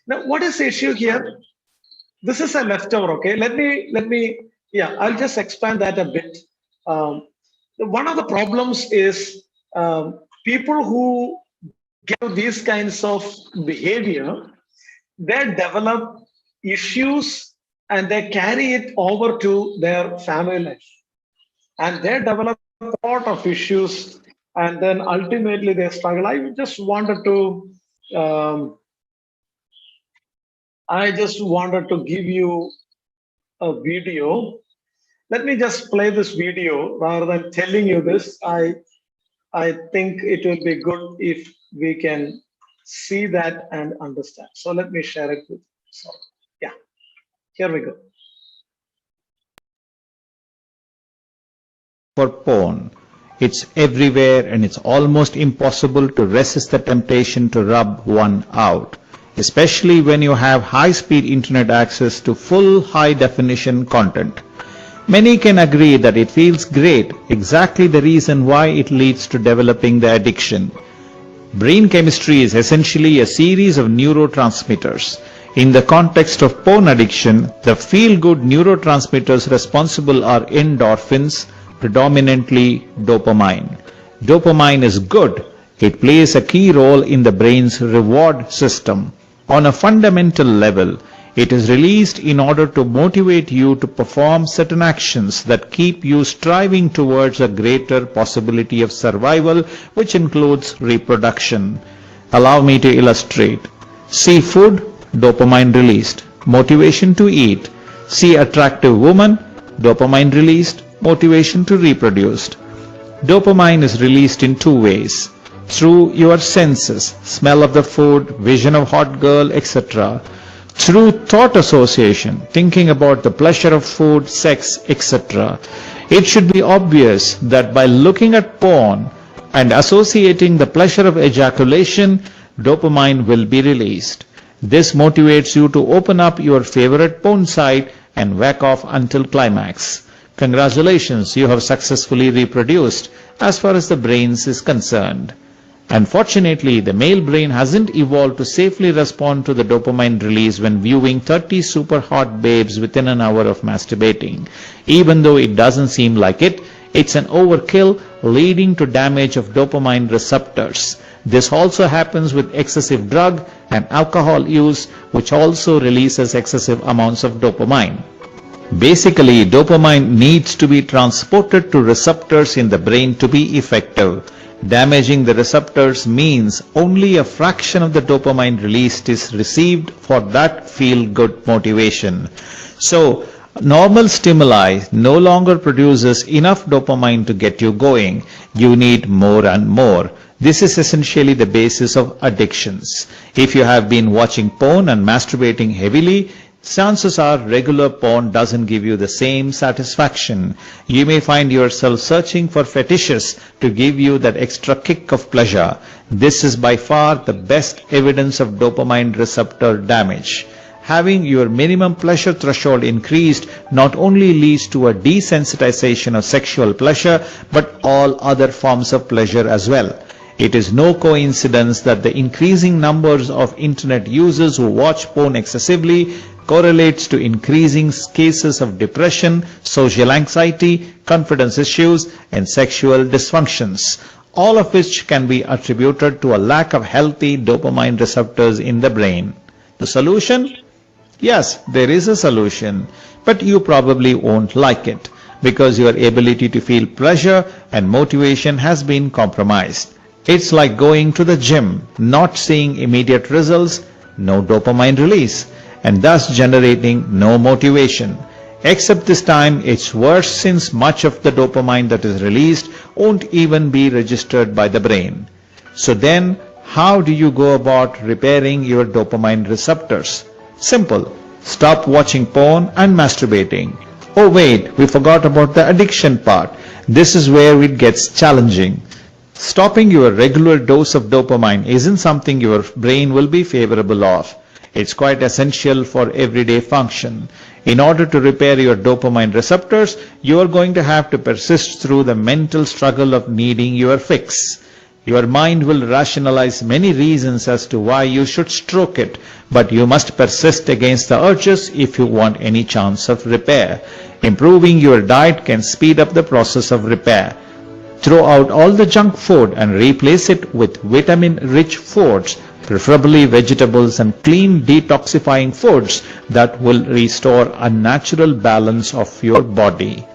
Now, what is the issue here? This is a leftover, okay? Let me, I'll just expand that a bit. One of the problems is people who get these kinds of behavior, they develop issues and they carry it over to their family life. And they develop a lot of issues and then ultimately they struggle. I just wanted to give you a video. Let me just play this video rather than telling you this. I think it will be good if we can see that and understand. So let me share it with you. So, here we go. For porn, it's everywhere and it's almost impossible to resist the temptation to rub one out, especially when you have high-speed internet access to full high-definition content. Many can agree that it feels great, exactly the reason why it leads to developing the addiction. Brain chemistry is essentially a series of neurotransmitters. In the context of porn addiction, the feel-good neurotransmitters responsible are endorphins, predominantly dopamine. Dopamine is good. It plays a key role in the brain's reward system. On a fundamental level, It is released in order to motivate you to perform certain actions that keep you striving towards a greater possibility of survival, which includes reproduction. Allow me to illustrate. See food, dopamine released. Motivation to eat. See attractive woman, dopamine released. Motivation to reproduce. Dopamine is released in two ways. Through your senses, smell of the food, vision of hot girl, etc. Through thought association, thinking about the pleasure of food, sex, etc. It should be obvious that by looking at porn and associating the pleasure of ejaculation, dopamine will be released. This motivates you to open up your favorite porn site and whack off until climax. Congratulations, you have successfully reproduced as far as the brains is concerned. Unfortunately, the male brain hasn't evolved to safely respond to the dopamine release when viewing 30 super hot babes within an hour of masturbating. Even though it doesn't seem like it, it's an overkill leading to damage of dopamine receptors. This also happens with excessive drug and alcohol use, which also releases excessive amounts of dopamine. Basically, dopamine needs to be transported to receptors in the brain to be effective. Damaging the receptors means only a fraction of the dopamine released is received for that feel-good motivation. So, normal stimuli no longer produces enough dopamine to get you going. You need more and more. This is essentially the basis of addictions. If you have been watching porn and masturbating heavily, chances are regular porn doesn't give you the same satisfaction. You may find yourself searching for fetishes to give you that extra kick of pleasure. This is by far the best evidence of dopamine receptor damage. Having your minimum pleasure threshold increased not only leads to a desensitization of sexual pleasure, but all other forms of pleasure as well. It is no coincidence that the increasing numbers of internet users who watch porn excessively correlates to increasing cases of depression, social anxiety, confidence issues, and sexual dysfunctions, all of which can be attributed to a lack of healthy dopamine receptors in the brain. The solution? Yes, there is a solution, but you probably won't like it because your ability to feel pleasure and motivation has been compromised. It's like going to the gym, not seeing immediate results, no dopamine release, and thus generating no motivation. Except this time it's worse since much of the dopamine that is released won't even be registered by the brain. So then, how do you go about repairing your dopamine receptors? Simple. Stop watching porn and masturbating. Oh wait, we forgot about the addiction part. This is where it gets challenging. Stopping your regular dose of dopamine isn't something your brain will be favorable of. It's quite essential for everyday function. In order to repair your dopamine receptors, you are going to have to persist through the mental struggle of needing your fix. Your mind will rationalize many reasons as to why you should stroke it, but you must persist against the urges if you want any chance of repair. Improving your diet can speed up the process of repair. Throw out all the junk food and replace it with vitamin-rich foods, preferably vegetables and clean detoxifying foods that will restore a natural balance of your body.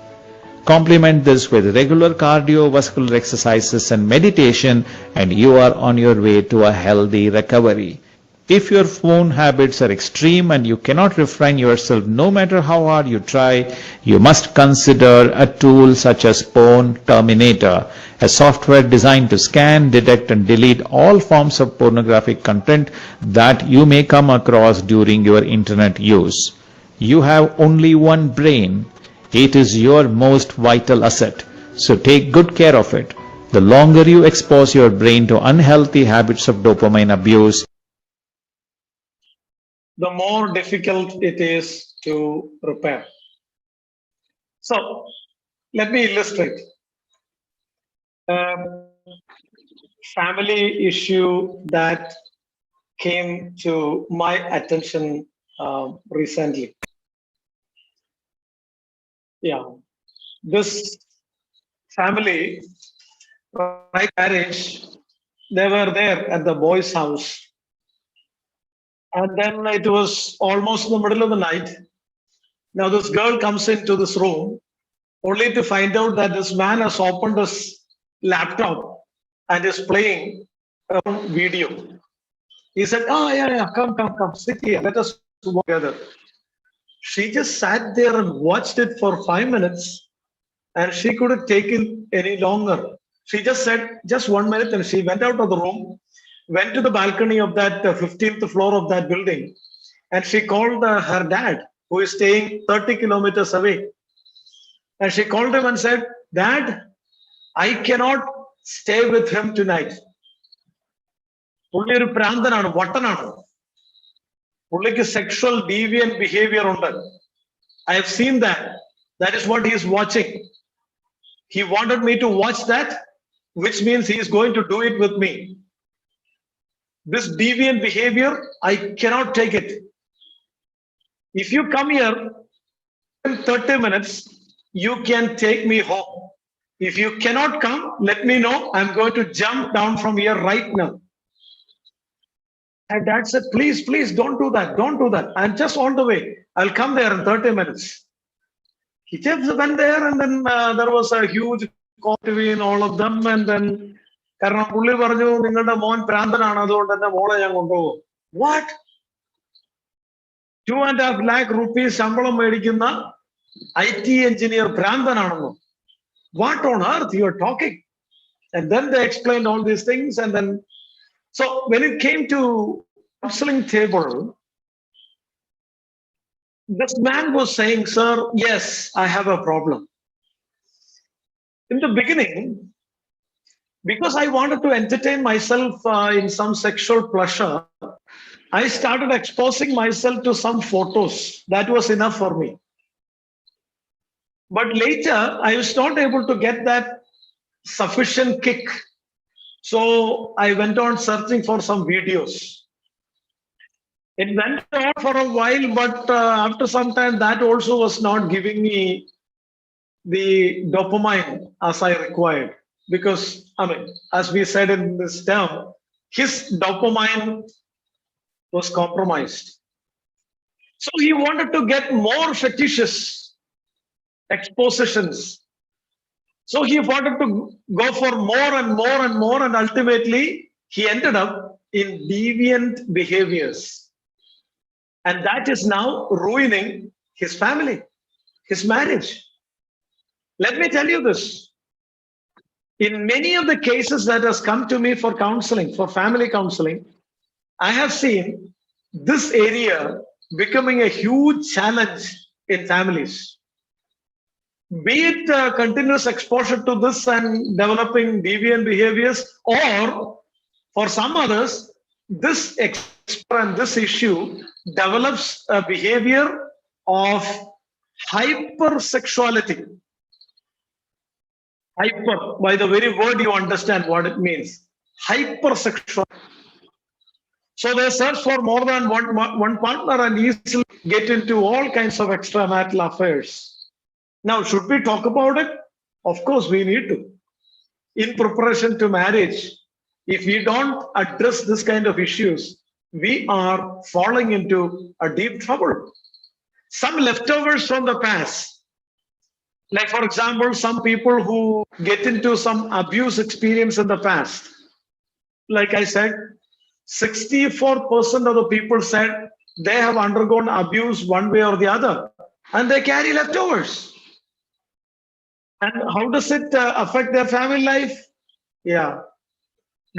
Complement this with regular cardiovascular exercises and meditation, and you are on your way to a healthy recovery. If your phone habits are extreme and you cannot refrain yourself no matter how hard you try, you must consider a tool such as Porn Terminator, a software designed to scan, detect and delete all forms of pornographic content that you may come across during your internet use. You have only one brain. It is your most vital asset, so take good care of it. The longer you expose your brain to unhealthy habits of dopamine abuse, the more difficult it is to repair. So, let me illustrate. Family issue that came to my attention recently. Yeah, this family, right marriage, they were there at the boy's house. And then it was almost in the middle of the night. Now this girl comes into this room only to find out that this man has opened his laptop and is playing a video. He said, "Oh, yeah, come, sit here, let us walk together." She just sat there and watched it for 5 minutes, and she couldn't take it any longer. She just said, "Just 1 minute," and she went out of the room, went to the balcony of that 15th floor of that building, and she called her dad, who is staying 30 kilometers away. And she called him and said, "Dad, I cannot stay with him tonight. പുള്ളി ഒരു പ്രാന്തനാണ്, വട്ടനാണ്. പുള്ളിക്ക് sexual ഡീവിയൻ behaviour ഉണ്ട്. I have seen that. That is what he is watching. He wanted me to watch that, which means he is going to do it with me. This deviant behavior, I cannot take it. If you come here in 30 minutes, you can take me home. If you cannot come, let me know. I'm going to jump down from here right now." And dad said, "Please, don't do that. Don't do that. I'm just on the way. I'll come there in 30 minutes. He just went there, and then there was a huge call between all of them. And then, കാരണം പുള്ളി പറഞ്ഞു, "നിങ്ങളുടെ മോൻ പ്രാന്തനാണ്, അതുകൊണ്ട് എന്റെ മോളെ ഞാൻ കൊണ്ടുപോകും." What? 2.5 lakh rupees ശമ്പളം മേടിക്കുന്ന IT engineer പ്രാന്തനാണെന്നോ? What on earth you are talking? And then they explained all these things. And then, so when it came to counseling table, this man was saying, "Sir, yes, I have a problem." In the beginning, because I wanted to entertain myself in some sexual pleasure, I started exposing myself to some photos. That was enough for me. But later, I was not able to get that sufficient kick. So I went on searching for some videos. It went on for a while, but after some time, that also was not giving me the dopamine as I required. Because, I mean, as we said in this term, his dopamine was compromised. So he wanted to get more fetishes, expositions. So he wanted to go for more and more and more, and ultimately he ended up in deviant behaviors. And that is now ruining his family, his marriage. Let me tell you this. In many of the cases that has come to me for counseling, for family counseling, I have seen this area becoming a huge challenge in families. Be it continuous exposure to this and developing deviant behaviors, or for some others, this and this issue develops a behavior of hypersexuality. Hyper, by the very word you understand what it means. Hypersexual. So they search for more than one partner and easily get into all kinds of extramarital affairs. Now, should we talk about it? Of course, we need to. In preparation to marriage, if we don't address this kind of issues, we are falling into a deep trouble. Some leftovers from the past, like for example, some people who get into some abuse experience in the past. Like I said, 64% of the people said they have undergone abuse one way or the other, and they carry leftovers. And how does it affect their family life? Yeah.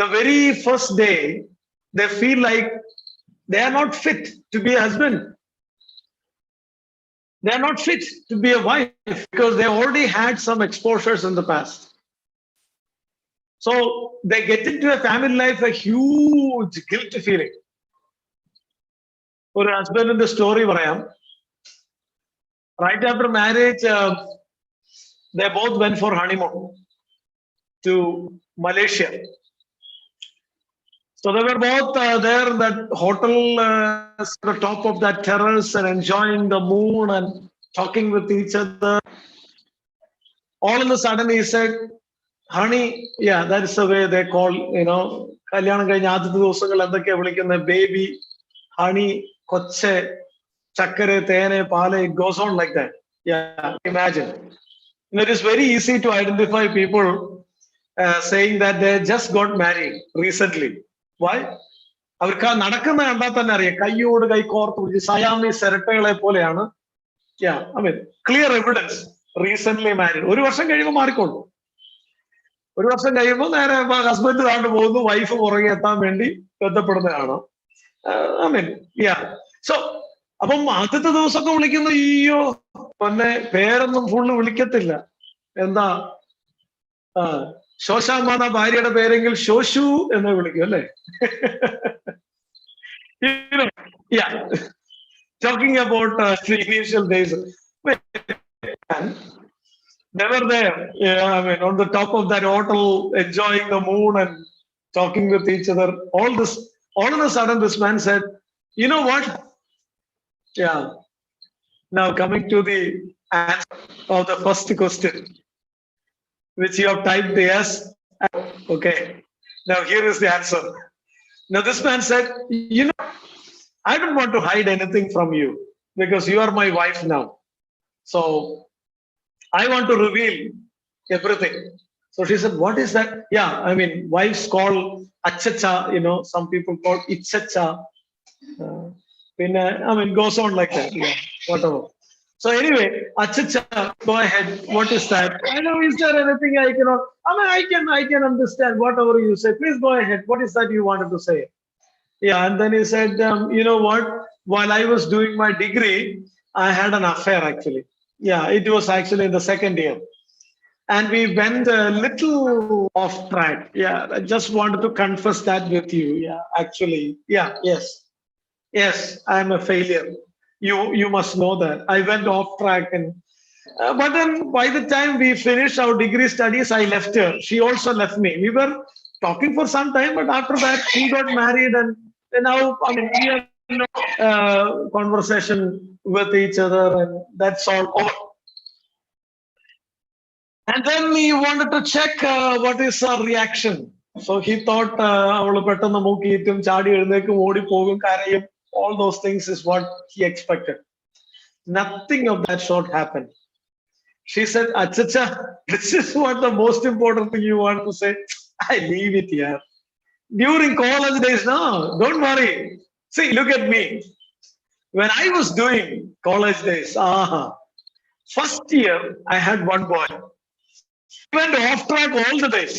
The very first day, they feel like they are not fit to be a husband. They are not fit to be a wife because they already had some exposures in the past. So they get into a family life a huge guilt feeling. For a husband in the story, right after marriage, they both went for honeymoon to Malaysia. So they were both there in that hotel, at the top of that terrace, and enjoying the moon and talking with each other. All of a sudden, he said, "Honey," yeah, that is the way they call, kalyanam kazhinja aadathe divasangale endokkeya vilikkunna, baby, honey, koche, chakare, tene, pale, it goes on like that. Yeah, imagine. It is very easy to identify people saying that they just got married recently. Why? അവർക്ക് ആ നടക്കുന്ന കണ്ടാൽ തന്നെ അറിയാം, കൈയോട് കൈ കോർത്ത് പിടിച്ച് Xiaomi സെരട്ടകളെ പോലെയാണ്. Clear evidence recent married. ഒരു വർഷം കഴിയുമ്പോൾ മാറിക്കൊള്ളു. ഒരു വർഷം കഴിയുമ്പോൾ നേരെ ഹസ്ബൻഡ് താണ്ട് പോകുന്നു, വൈഫ് പുറകെ എത്താൻ വേണ്ടി ബന്ധപ്പെടുന്നതാണ്. സോ അപ്പം ആദ്യത്തെ ദിവസമൊക്കെ വിളിക്കുന്നു, അയ്യോ പിന്നെ പേരൊന്നും ഫുള്ള് വിളിക്കത്തില്ല. എന്താ ശോശാമ്മ ഭാര്യയുടെ പേരെങ്കിൽ ശോശു എന്ന് വിളിക്കും അല്ലേ? Talking about the initial days, they were there, on the top of that hotel, enjoying the moon and talking with each other. All of a sudden, this man said, "You know what? Yeah." Now coming to the answer of the first question, which you have typed yes. Okay. Now here is the answer. Now this man said, "You know, I don't want to hide anything from you because you are my wife now. So I want to reveal everything." So she said, "What is that?" Yeah, wives call achacha, some people call ichacha. Goes on like that. Yeah, whatever. So anyway, achacha, go ahead. What is that? I know, is there anything I cannot? I can understand whatever you say. Please go ahead. What is that you wanted to say? Yeah, and then he said, you know what? While I was doing my degree, I had an affair actually. Yeah, it was actually in the second year. And we went a little off track. Yeah, I just wanted to confess that with you. Yeah, actually. Yeah, yes, I am a failure. You must know that. I went off track. But then by the time we finished our degree studies, I left her. She also left me. We were talking for some time, but after that, she got married, and now we have conversation with each other, and that's all over. And then he wanted to check what is our reaction. So he thought avlu pettannu mookkittum chaadi ezhunekkum odi pogum karayum, all those things is what he expected. Nothing of that sort happened. She said, "Achacha, this is what the most important thing you want to say." I leave it here. During college days, no, don't worry. See, look at me. When I was doing college days, first year I had one boy. He went off track all the days.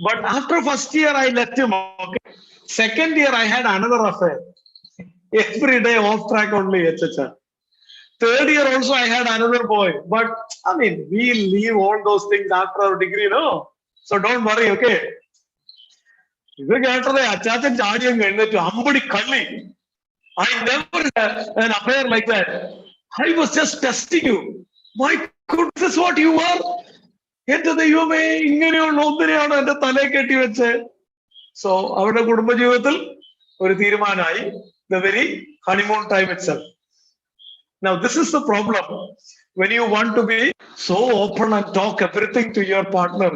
But after first year, I let him. Okay. Second year, I had another affair. Every day off track only, etc. Third year also, I had another boy. But we leave all those things after our degree, no? So don't worry, okay? I never had an affair like that. I was just testing you. My goodness, what you are. എന്റെ ദൈവമേ, ഇങ്ങനെയുള്ള ഒന്നിനെയാണ് എന്റെ തലയെ കെട്ടി വെച്ച്. So അവരുടെ കുടുംബജീവിതത്തിൽ ഒരു തീരുമാനമായി, the very honeymoon time itself. Now this is the problem when you want to be so open and talk everything to your partner.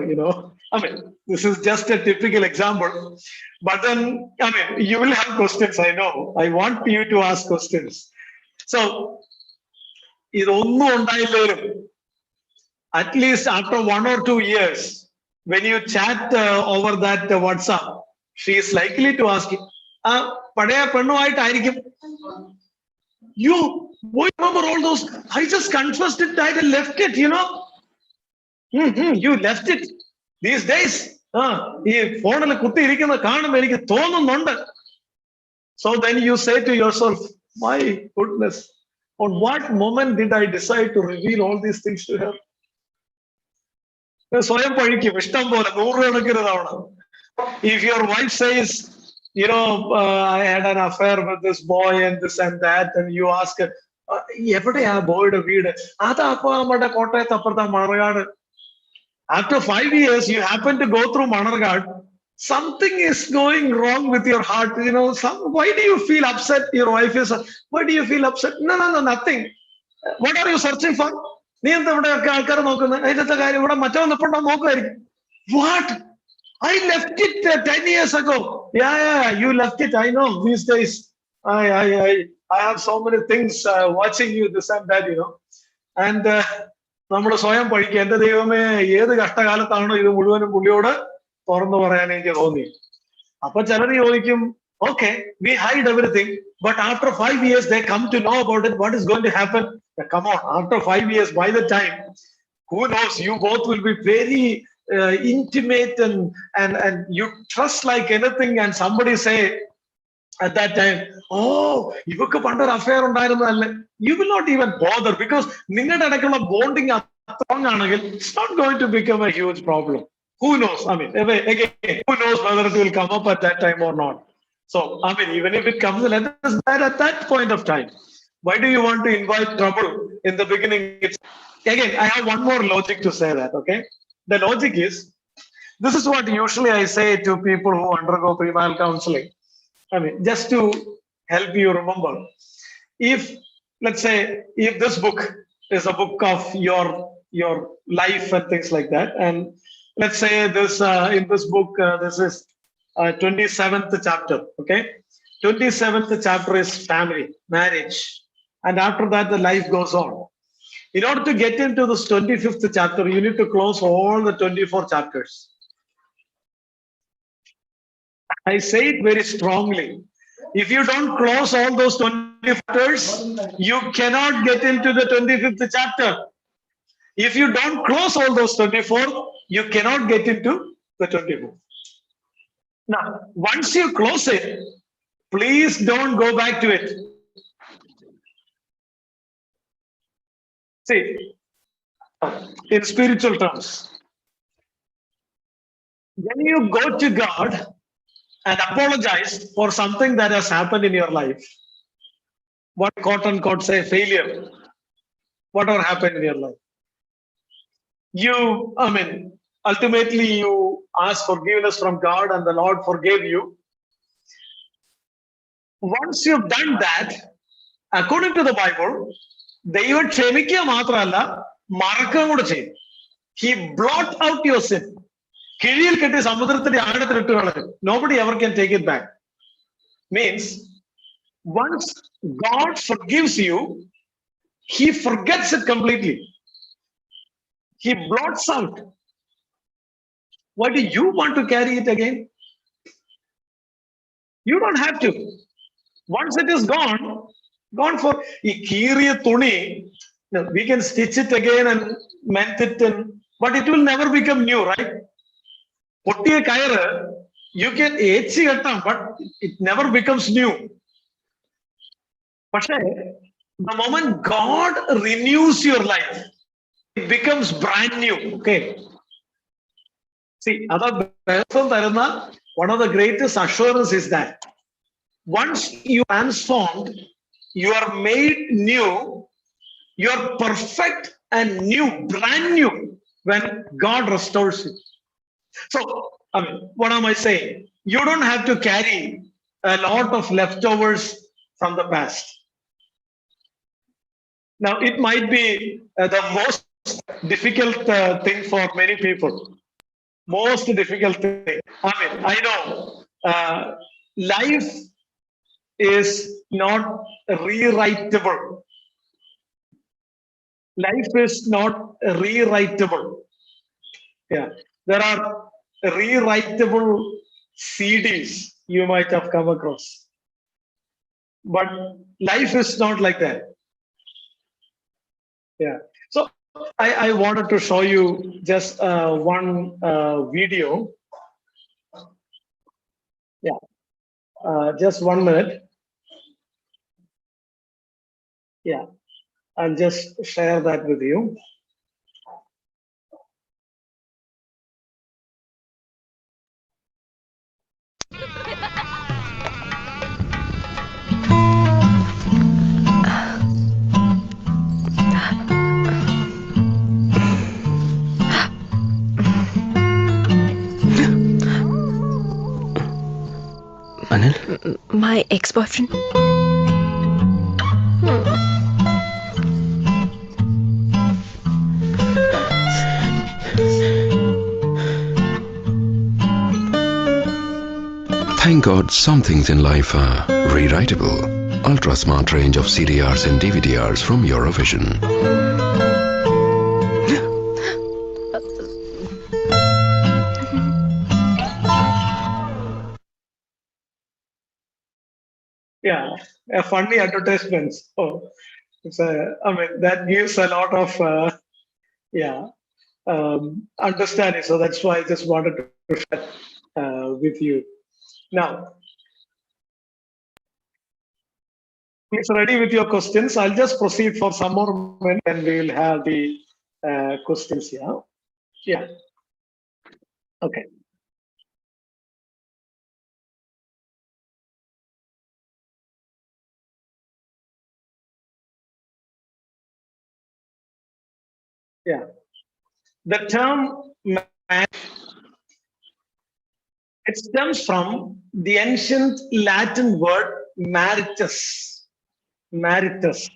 This is just a typical example, but then you will have questions. I know. I want you to ask questions. So idonnu undayillerum, at least after 1 or 2 years, when you chat over that WhatsApp, she is likely to ask you, you remember all those? I just confessed it, I left it, you left it. These days, so then you say to yourself, my goodness, on what moment did I decide to reveal all these things to her? സ്വയം പഴിക്കും ഇഷ്ടം പോലെ, 100 കണക്കിന് തവണ. If your wife says, I had an affair with this boy and this and that, and you ask her, എവിടെയാ ബോയുടെ വീട്? അതാ അപ്പൊ നമ്മുടെ കോട്ടയത്ത് അപ്പുറത്താ Manarcad. After 5 years, you happen to go through Manargad, something is going wrong with your heart. Why do you feel upset? Your wife is, why do you feel upset? No, nothing. What are you searching for? What? I left it 10 years ago. Yeah, you left it. I know. These days, I have so many things watching you, this and that, And നമ്മൾ സ്വയം പഠിക്കുക, എന്റെ ദൈവമേ ഏത് കഷ്ടകാലത്താണോ ഇത് മുഴുവനും പുള്ളിയോട് തുറന്നു പറയാൻ എനിക്ക് തോന്നി. അപ്പൊ ചിലർ ചോദിക്കും, okay, we hide everything, but after 5 years they come to know about it. What is going to happen? Come on, after 5 years, by the time, who knows, you both will be very intimate and you trust like anything, and somebody say at that time, oh, ഇവക്ക് പണ്ടൊരു affair ഉണ്ടായിരുന്നല്ലേ, you will not even bother, because നിങ്ങളുടെ ഇടയ്ക്കുള്ള bonding strong ആണെങ്കിൽ it's not going to become a huge problem. Who knows? I mean, again, who knows whether it will come up at that time or not? So, I mean, even if it comes, let us that at that point of time. Why do you want to invite trouble in the beginning? Again, I have one more logic to say that, okay? The logic is, this is what usually I say to people who undergo premarital counseling. I mean, just to help you remember. If, let's say, if this book is a book of your life and things like that, and let's say this in this book, this is 27th chapter, okay? 27th chapter is family, marriage. And after that, the life goes on. In order to get into this 25th chapter, you need to close all the 24 chapters. I say it very strongly. If you don't close all those 20 chapters, you cannot get into the 25th chapter. If you don't close all those 24, you cannot get into the 24th. Now, once you close it, please don't go back to it. See, in spiritual terms, when you go to God and apologize for something that has happened in your life, what quote unquote say failure, whatever happened in your life, ultimately you ask forgiveness from God and the Lord forgave you. Once you've done that, according to the Bible, ദൈവം ക്ഷമിക്കുക മാത്രമല്ല മറക്കുകയും കൂടെ ചെയ്യും. He blot out your sin. കിഴിയിൽ കെട്ടി സമുദ്രത്തിന്റെ ആഴത്തിലിട്ട് കളയും. Nobody ever can take it back. Means, once God forgives you, he forgets it completely. He blots out. Why do you want to carry it again? You don't have to. Once it is gone for kiriya tuni, we can stitch it again and mend it, but it will never become new, right? Pottiya kayara, you can echi kattam, but it never becomes new. But the moment God renews your life, it becomes brand new. Okay. See, one of the greatest assurance is that once you are transformed, you are made new, you are perfect and new, brand new when God restores you. So, what am I saying? You don't have to carry a lot of leftovers from the past. Now, it might be the most difficult thing for many people. Most difficult thing. I know life is not rewritable. Life is not rewritable. Yeah, there are rewritable CDs you might have come across, but life is not like that. Yeah, so I wanted to show you just one video. Yeah, just 1 minute. Yeah, I'll just share that with you. Anil? My ex-boyfriend. Thank God some things in life are rewritable. ultra smart range of CDRs and DVDRs from Eurovision. Yeah, a funny advertisement. So it's I mean, that gives a lot of yeah understanding. So that's why I just wanted to share with you. Now, please ready with your questions. I'll just proceed for some more moment, and we will have the questions here. Yeah. Okay. Yeah. The term marriage, it stems from the ancient Latin word maritus, maritus,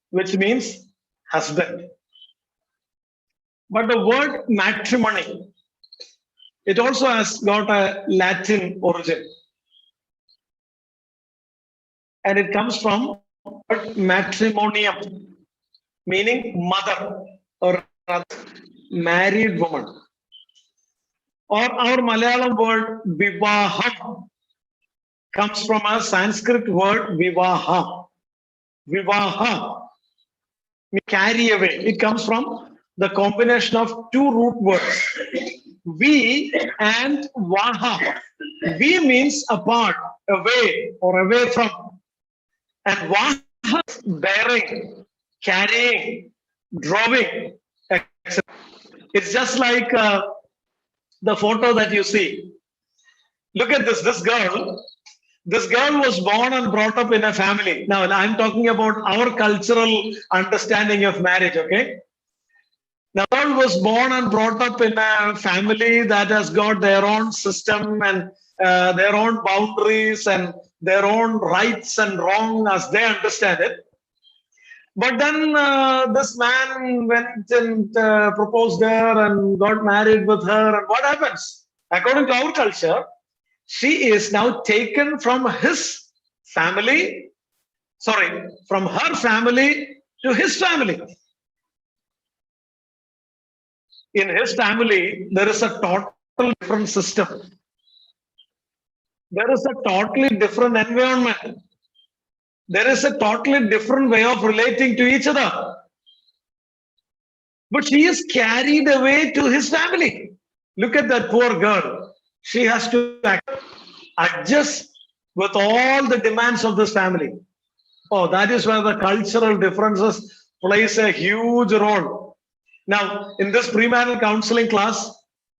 which means husband. But the word matrimony, it also has got a Latin origin. And it comes from matrimonium, meaning mother or married woman. Or our Malayalam word vivaham comes from a Sanskrit word vivaha. Vivaha, carry away. It comes from the combination of two root words, vi and vaha. Vi means apart, away, or away from. And vaha, bearing, carrying, drawing, etc. It's just like the photo that you see. Look at this. This girl was born and brought up in a family. Now, I'm talking about our cultural understanding of marriage, okay? Now, girl was born and brought up in a family that has got their own system and their own boundaries and their own rights and wrong as they understand it. But then this man went and proposed her and got married with her. And what happens? According to our culture, she is now taken from his family, from her family to his family. In his family, there is a totally different system. There is a totally different environment. There is a totally different way of relating to each other. But she is carried away to his family. Look at that poor girl. She has to adjust with all the demands of this family. Oh, that is where the cultural differences plays a huge role. Now, in this premarital counseling class,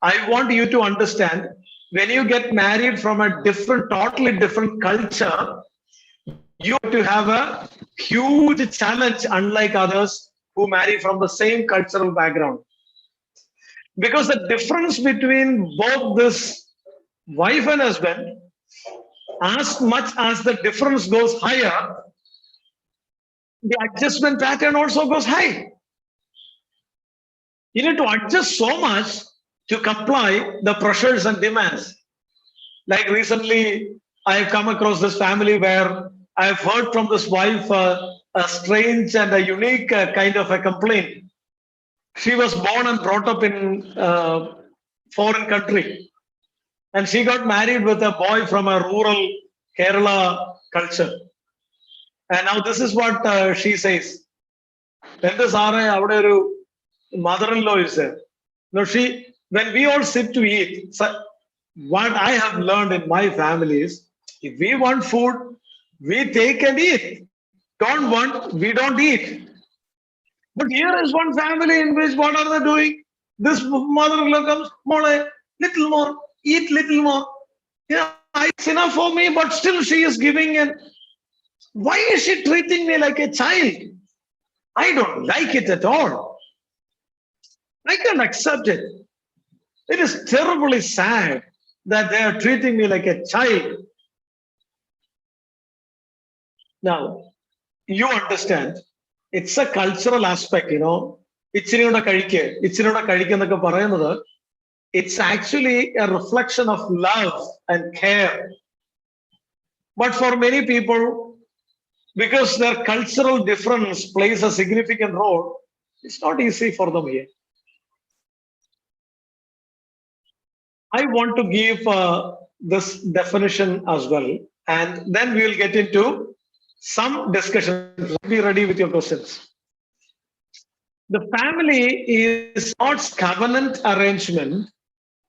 I want you to understand, when you get married from a totally different culture, you have to have a huge challenge, unlike others who marry from the same cultural background. Because the difference between both this wife and husband, as much as the difference goes higher, the adjustment pattern also goes high. You need to adjust so much to comply the pressures and demands. Like recently, I have come across this family where I have heard from this wife a strange and a unique kind of a complaint. She was born and brought up in a foreign country. And she got married with a boy from a rural Kerala culture. And now this is what she says. When this mother-in-law is there. No, when we all sit to eat, so what I have learned in my family is, if we want food, we take and eat. Don't want, we don't eat. But here is one family in which what are they doing? This mother-in-law comes, little more, eat little more. Yeah, it's enough for me, but still she is giving. And why is she treating me like a child? I don't like it at all. I can't accept it. It is terribly sad that they are treating me like a child. Now, you understand, it's a cultural aspect, you know. It's actually a reflection of love and care. But for many people, because their cultural difference plays a significant role, it's not easy for them here. I want to give this definition as well, and then we will get into some discussion. Be ready with your questions. The family is God's covenant arrangement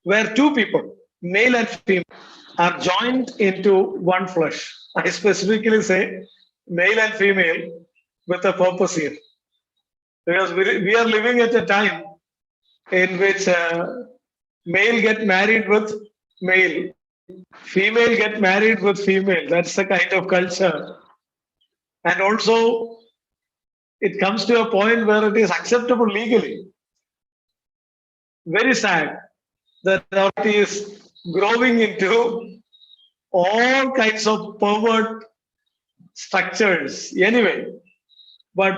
where two people, male and female, are joined into one flesh. I specifically say male and female with a purpose here. Because we are living at a time in which male get married with male, female get married with female. That's the kind of culture. And also, it comes to a point where it is acceptable legally. Very sad that it is growing into all kinds of pervert structures. Anyway, but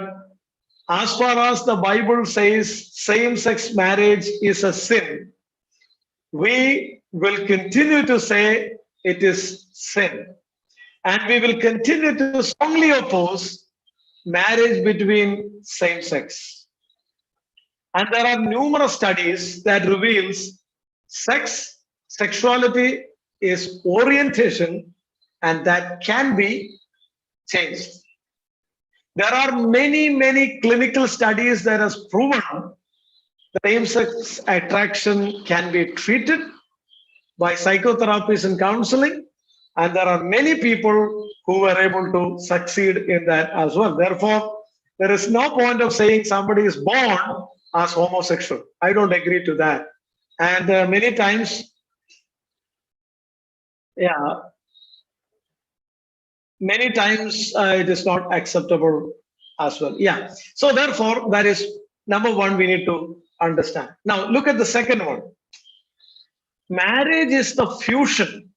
as far as the Bible says same-sex marriage is a sin, we will continue to say it is sin. And we will continue to strongly oppose marriage between same sex. And there are numerous studies that reveals sexuality is orientation and that can be changed. There are many clinical studies that has proven the same-sex attraction can be treated by psychotherapies and counseling, and there are many people who were able to succeed in that as well. Therefore, there is no point of saying somebody is born as homosexual. I don't agree to that. And many times, it is not acceptable as well. Yeah. So therefore, that is number one we need to understand. Now, look at the second one. Marriage is the fusion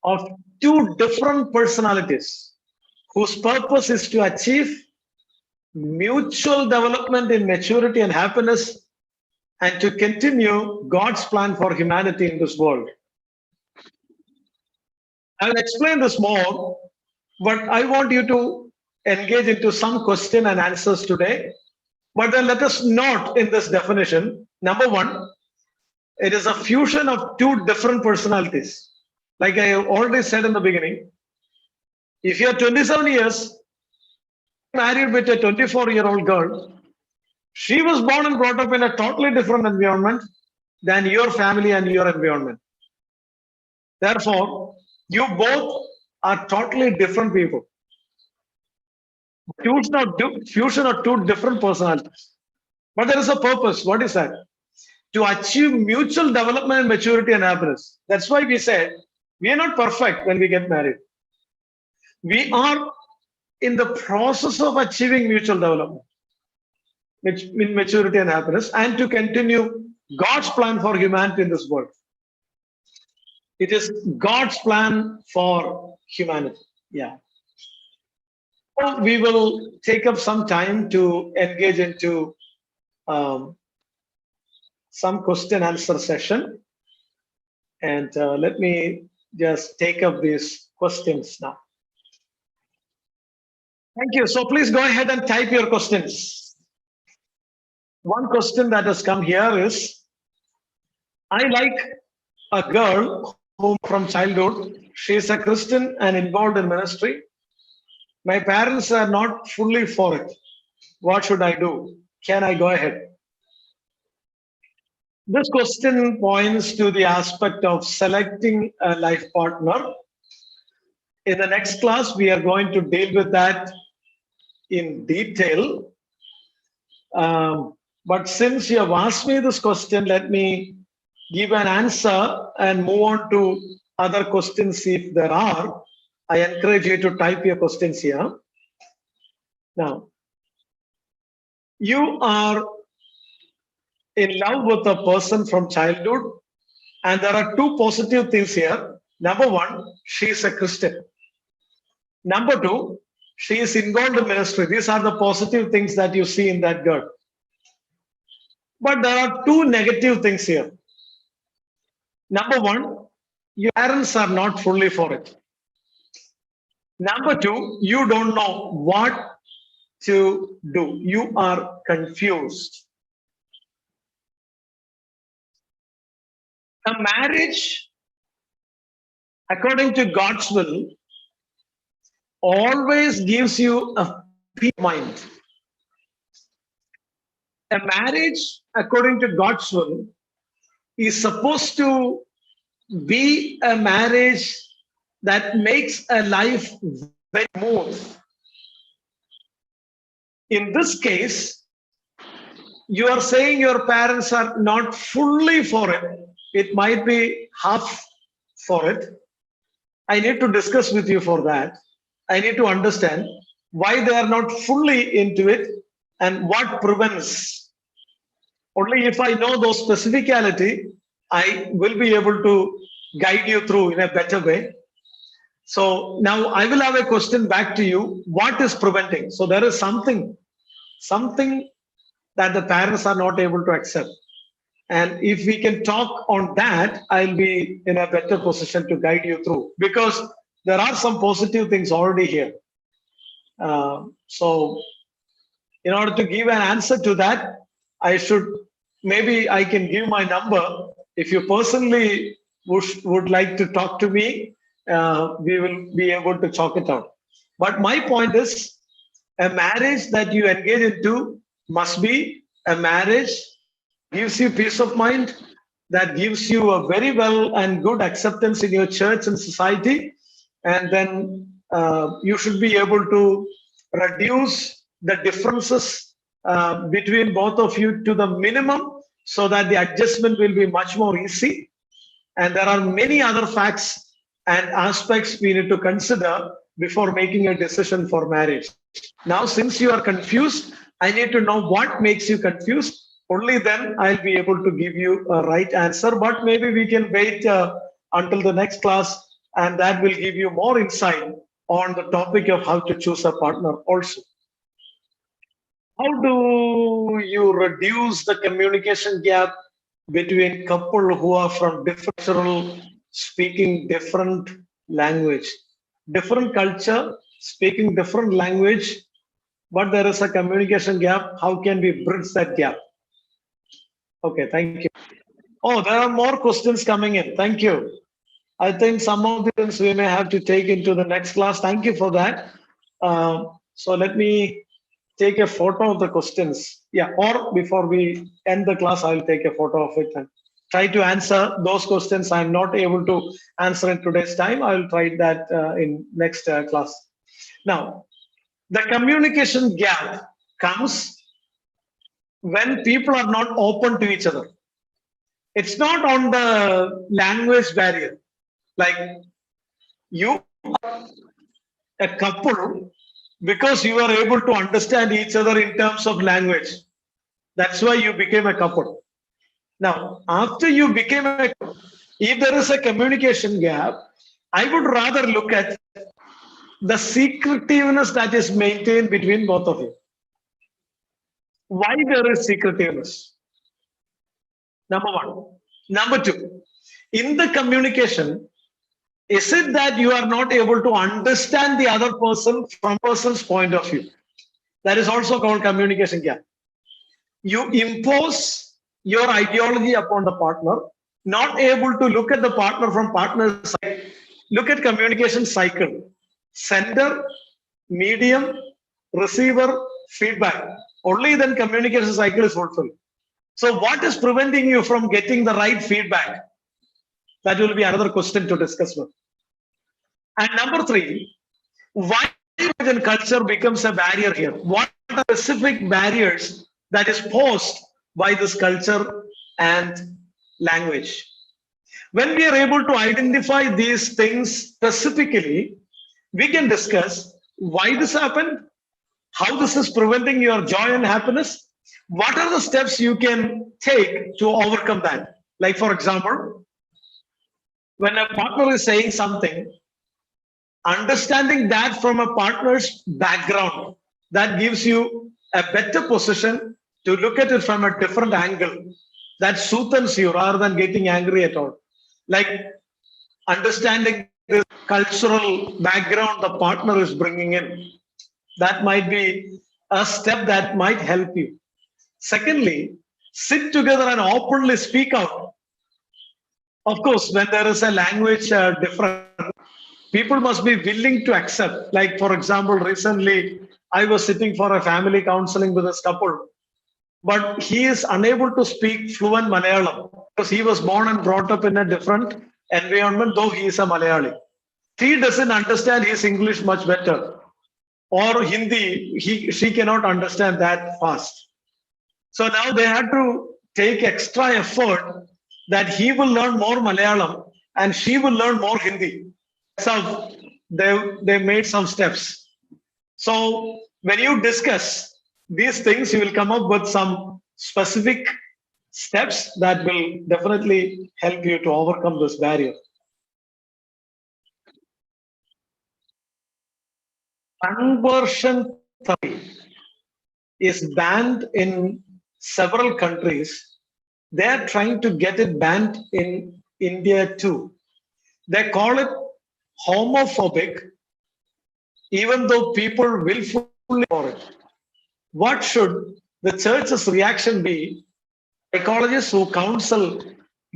of two different personalities whose purpose is to achieve mutual development in maturity and happiness and to continue God's plan for humanity in this world. I will explain this more, but I want you to engage into some question and answers today. But then let us note in this definition, number one, it is a fusion of two different personalities. Like I already said in the beginning, if you are 27 years, married with a 24-year-old girl, she was born and brought up in a totally different environment than your family and your environment. Therefore, you both are totally different people. Fusion of two different personalities. But there is a purpose. What is that? To achieve mutual development and maturity and happiness. That's why we said we are not perfect when we get married. We are in the process of achieving mutual development, in maturity and happiness, and to continue God's plan for humanity in this world. It is God's plan for humanity. Yeah. So we will take up some time to engage into some question answer session. And let me just take up these questions now. Thank you. So please go ahead and type your questions. One question that has come here is, I like a girl whom from childhood, she is a Christian and involved in ministry. My parents are not fully for it. What should I do? Can I go ahead? This question points to the aspect of selecting a life partner. In the next class, we are going to deal with that in detail. But since you have asked me this question, let me give an answer and move on to other questions if there are. I encourage you to type your questions here. Now, you are in love with a person from childhood, and there are two positive things here. Number one, she is a Christian. Number two, she is involved in ministry. These are the positive things that you see in that girl. But there are two negative things here. Number one, your parents are not fully for it. Number two, you don't know what to do. You are confused. A marriage, according to God's will, always gives you a peace of mind. A marriage, according to God's will, is supposed to be a marriage that makes a life very smooth. In this case, you are saying your parents are not fully for it. It might be half for it. I need to discuss with you for that. I need to understand why they are not fully into it and what prevents. Only if I know those specificality, I will be able to guide you through in a better way. So now I will have a question back to you. What is preventing? So there is something that the parents are not able to accept. And if we can talk on that, I'll be in a better position to guide you through, because there are some positive things already here. So in order to give an answer to that, maybe I can give my number. If you personally would like to talk to me, we will be able to chalk it out. But my point is, a marriage that you engage into must be a marriage gives you peace of mind, that gives you a very well and good acceptance in your church and society, and then you should be able to reduce the differences between both of you to the minimum, so that the adjustment will be much more easy. And there are many other facts and aspects we need to consider before making a decision for marriage. Now, since you are confused, I need to know what makes you confused. Only then I'll be able to give you a right answer. But maybe we can wait until the next class, and that will give you more insight on the topic of how to choose a partner also. How do you reduce the communication gap between couple who are from different cultural, speaking different language, different culture, speaking different language, but there is a communication gap? How can we bridge that gap? Okay, thank you. Oh, there are more questions coming in. Thank you. I think some of the things we may have to take into the next class. Thank you for that. So let me take a photo of the questions. Yeah, or before we end the class, I'll take a photo of it and try to answer those questions I'm not able to answer in today's time. I'll try that in next class. Now, the communication gap comes when people are not open to each other. It's not on the language barrier. Like, you are a couple because you are able to understand each other in terms of language. That's why you became a couple. Now, after you became a couple, if there is a communication gap, I would rather look at the secretiveness that is maintained between both of you. Why there is secretiveness? Number one. Number two, in the communication, is it that you are not able to understand the other person from person's point of view? That is also called communication gap. You impose your ideology upon the partner, not able to look at the partner from partner's side. Look at communication cycle. Sender, medium, receiver, feedback. Only then communication cycle is fulfilled. So what is preventing you from getting the right feedback? That will be another question to discuss with. And number three, why culture becomes a barrier here? What are the specific barriers that is posed by this culture and language? When we are able to identify these things specifically, we can discuss why this happened, how this is preventing your joy and happiness, what are the steps you can take to overcome that. Like, for example, when a partner is saying something, understanding that from a partner's background, that gives you a better position to look at it from a different angle that soothes you rather than getting angry at all. Like, understanding this cultural background the partner is bringing in. That might be a step that might help you. Secondly, sit together and openly speak out. Of course, when there is a language difference, people must be willing to accept. Like, for example, recently I was sitting for a family counseling with this couple, but he is unable to speak fluent Malayalam because he was born and brought up in a different environment, though he is a Malayali. She doesn't understand his English much better, or Hindi, she cannot understand that fast. So now they had to take extra effort that he will learn more Malayalam and she will learn more Hindi. So they made some steps. So when you discuss these things, you will come up with some specific steps that will definitely help you to overcome this barrier. Conversion therapy is banned in several countries. They are trying to get it banned in India too. They call it homophobic, even though people willfully for it. What should the church's reaction be? Psychologists who counsel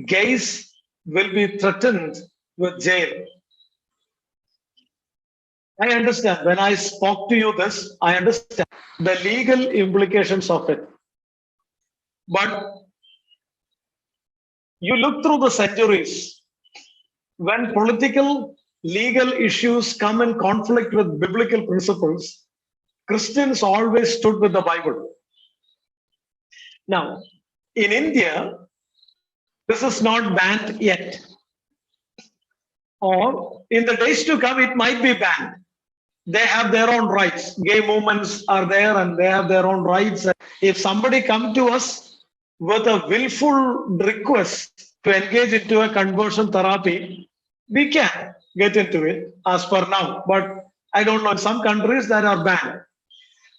gays will be threatened with jail. I understand. When I spoke to you this, I understand the legal implications of it. But you look through the centuries, when political, legal issues come in conflict with biblical principles, Christians always stood with the Bible. Now, in India, this is not banned yet. Or in the days to come, it might be banned. They have their own rights. Gay movements are there and they have their own rights. If somebody come to us with a willful request to engage into a conversion therapy, we can get into it as per now. But I don't know, in some countries that are banned.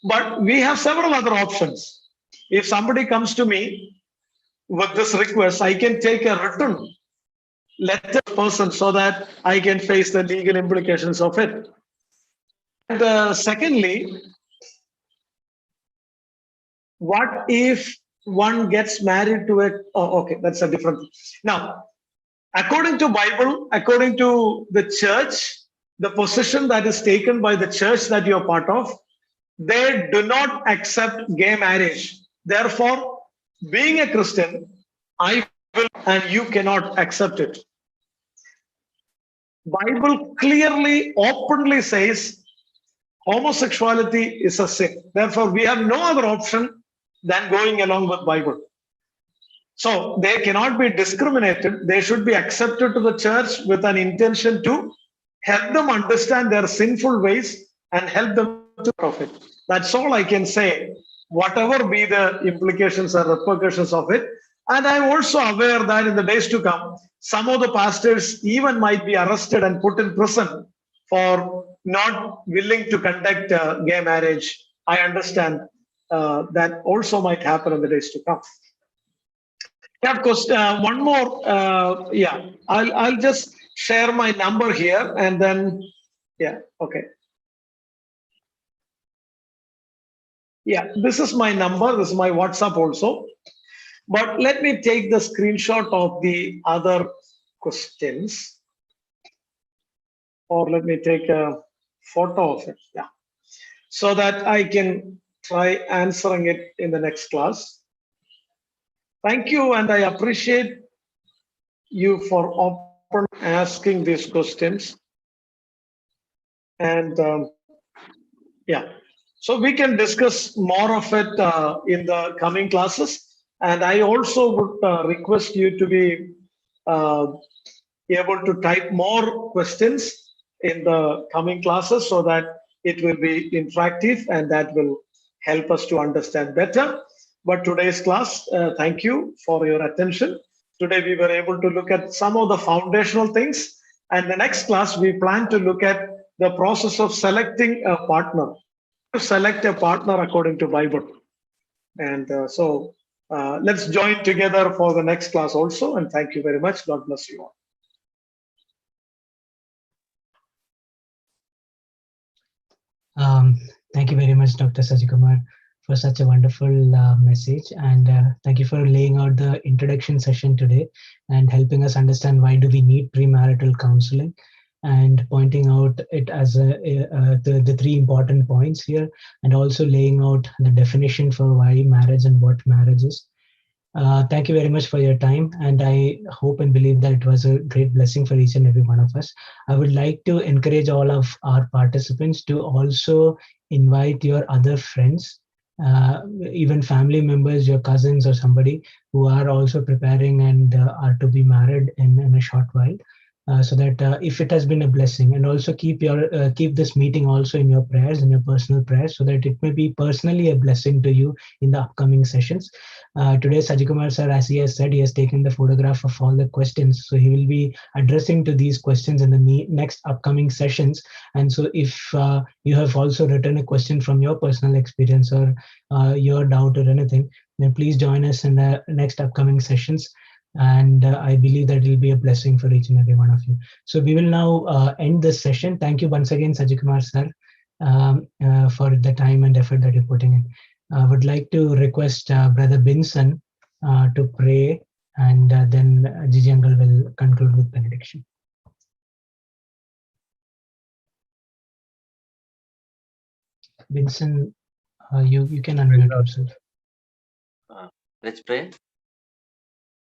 But we have several other options. If somebody comes to me with this request, I can take a written letter to the person so that I can face the legal implications of it. And secondly, what if one gets married to a, oh, okay, that's a different thing. Now, according to Bible, according to the church, the position that is taken by the church that you're part of, they do not accept gay marriage. Therefore, being a Christian, I will and you cannot accept it. Bible clearly, openly says homosexuality is a sin. Therefore, we have no other option than going along with Bible. So they cannot be discriminated. They should be accepted to the church with an intention to help them understand their sinful ways and help them to profit. That's all I can say, whatever be the implications or repercussions of it. And I'm also aware that in the days to come, some of the pastors even might be arrested and put in prison for not willing to conduct gay marriage. I understand that also might happen in the days to come. Yeah, of course, one more, I'll just share my number here and then, yeah, okay. Yeah, this is my number, this is my WhatsApp also. But let me take the screenshot of the other questions. Or let me take a photo of it, yeah. So that I can try answering it in the next class. Thank you, and I appreciate you for asking these questions. And yeah, so we can discuss more of it in the coming classes. And I also would request you to be able to type more questions in the coming classes so that it will be interactive and that will help us to understand better. But today's class, thank you for your attention. Today we were able to look at some of the foundational things, and the next class we plan to look at the process of selecting a partner, to select a partner according to Bible. And so let's join together for the next class also, and thank you very much. God bless you all. Thank you very much, Dr. Sajikumar, for such a wonderful message, and thank you for laying out the introduction session today and helping us understand why do we need premarital counseling, and pointing out it as the three important points here, and also laying out the definition for why marriage and what marriage is. Thank you very much for your time, and I hope and believe that it was a great blessing for each and every one of us. I would like to encourage all of our participants to also invite your other friends, even family members, your cousins, or somebody who are also preparing and are to be married in a short while. So that if it has been a blessing, and also keep this meeting also in your prayers, in your personal prayers, so that it may be personally a blessing to you in the upcoming sessions. Today, Sajikumar sir, as he has said, he has taken the photograph of all the questions. So he will be addressing to these questions in the next upcoming sessions. And so if you have also written a question from your personal experience, or your doubt or anything, then please join us in the next upcoming sessions. And I believe that it will be a blessing for each and every one of you. So we will now end this session. Thank you once again, Sajikumar sir, for the time and effort that you're putting in. I would like to request Brother Binson to pray, and then Gigi Uncle will conclude with benediction. Binson, you can unmute yourself. Let's pray.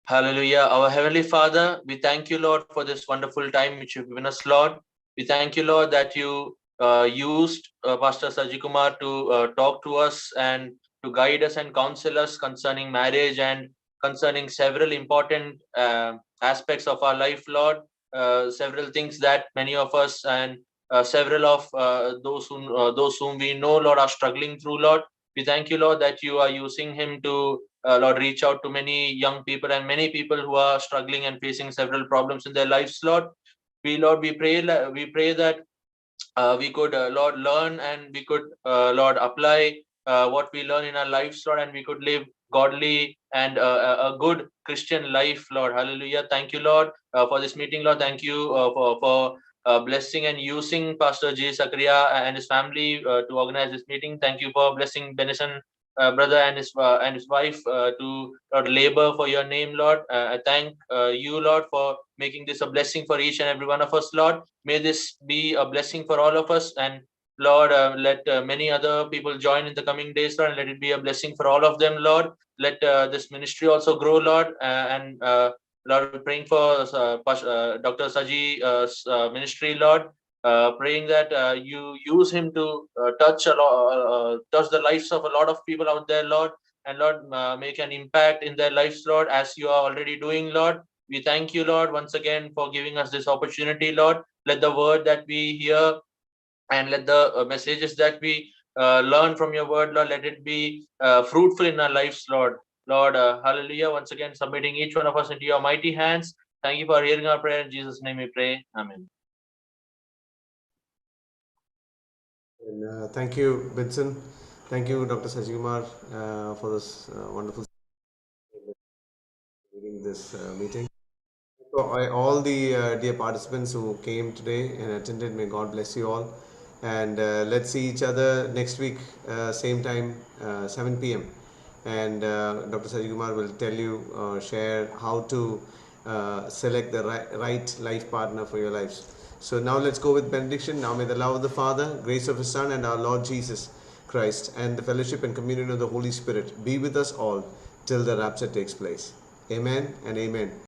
Hallelujah. Our Heavenly Father, we thank you, Lord, for this wonderful time which you've given us, Lord. We thank you, Lord, that you used Pastor Sajikumar to talk to us and to guide us and counsel us concerning marriage and concerning several important aspects of our life, Lord. Several things that many of us and several of those whom we know, Lord, are struggling through, Lord. We thank you, Lord, that you are using him to, Lord, reach out to many young people and many people who are struggling and facing several problems in their lives, Lord. Lord, we pray that we could, Lord, learn, and we could, Lord, apply what we learn in our lives, Lord, and we could live godly and a good Christian life, Lord. Hallelujah. Thank you, Lord, for this meeting, Lord. Thank you for blessing and using Pastor J. Sakriya and his family to organize this meeting. Thank you for blessing Benison brother and his wife to, Lord, labor for your name, Lord. I thank you, Lord, for making this a blessing for each and every one of us, Lord. May this be a blessing for all of us, and Lord, let many other people join in the coming days, Lord, and let it be a blessing for all of them, Lord. Let this ministry also grow, Lord, and Lord, we're praying for Dr. Saji's ministry, Lord. Praying that you use him to touch the lives of a lot of people out there, Lord, and Lord, make an impact in their lives, Lord, as you are already doing, Lord. We thank you, Lord, once again for giving us this opportunity, Lord. Let the word that we hear and let the messages that we learn from your word, Lord, let it be fruitful in our lives, Lord. Lord, hallelujah. Once again, submitting each one of us into your mighty hands. Thank you for hearing our prayer. In Jesus' name we pray. Amen. And thank you, Binson. Thank you, Dr. Sajikumar, for this wonderful leading this meeting. So all the dear participants who came today and attended, may God bless you all. And let's see each other next week, same time, 7 p.m. And Dr. Sajikumar will tell you, share how to select the right life partner for your lives. So now let's go with benediction. Now may the love of the Father, grace of His Son, and our Lord Jesus Christ, and the fellowship and communion of the Holy Spirit be with us all till the rapture takes place. Amen and amen.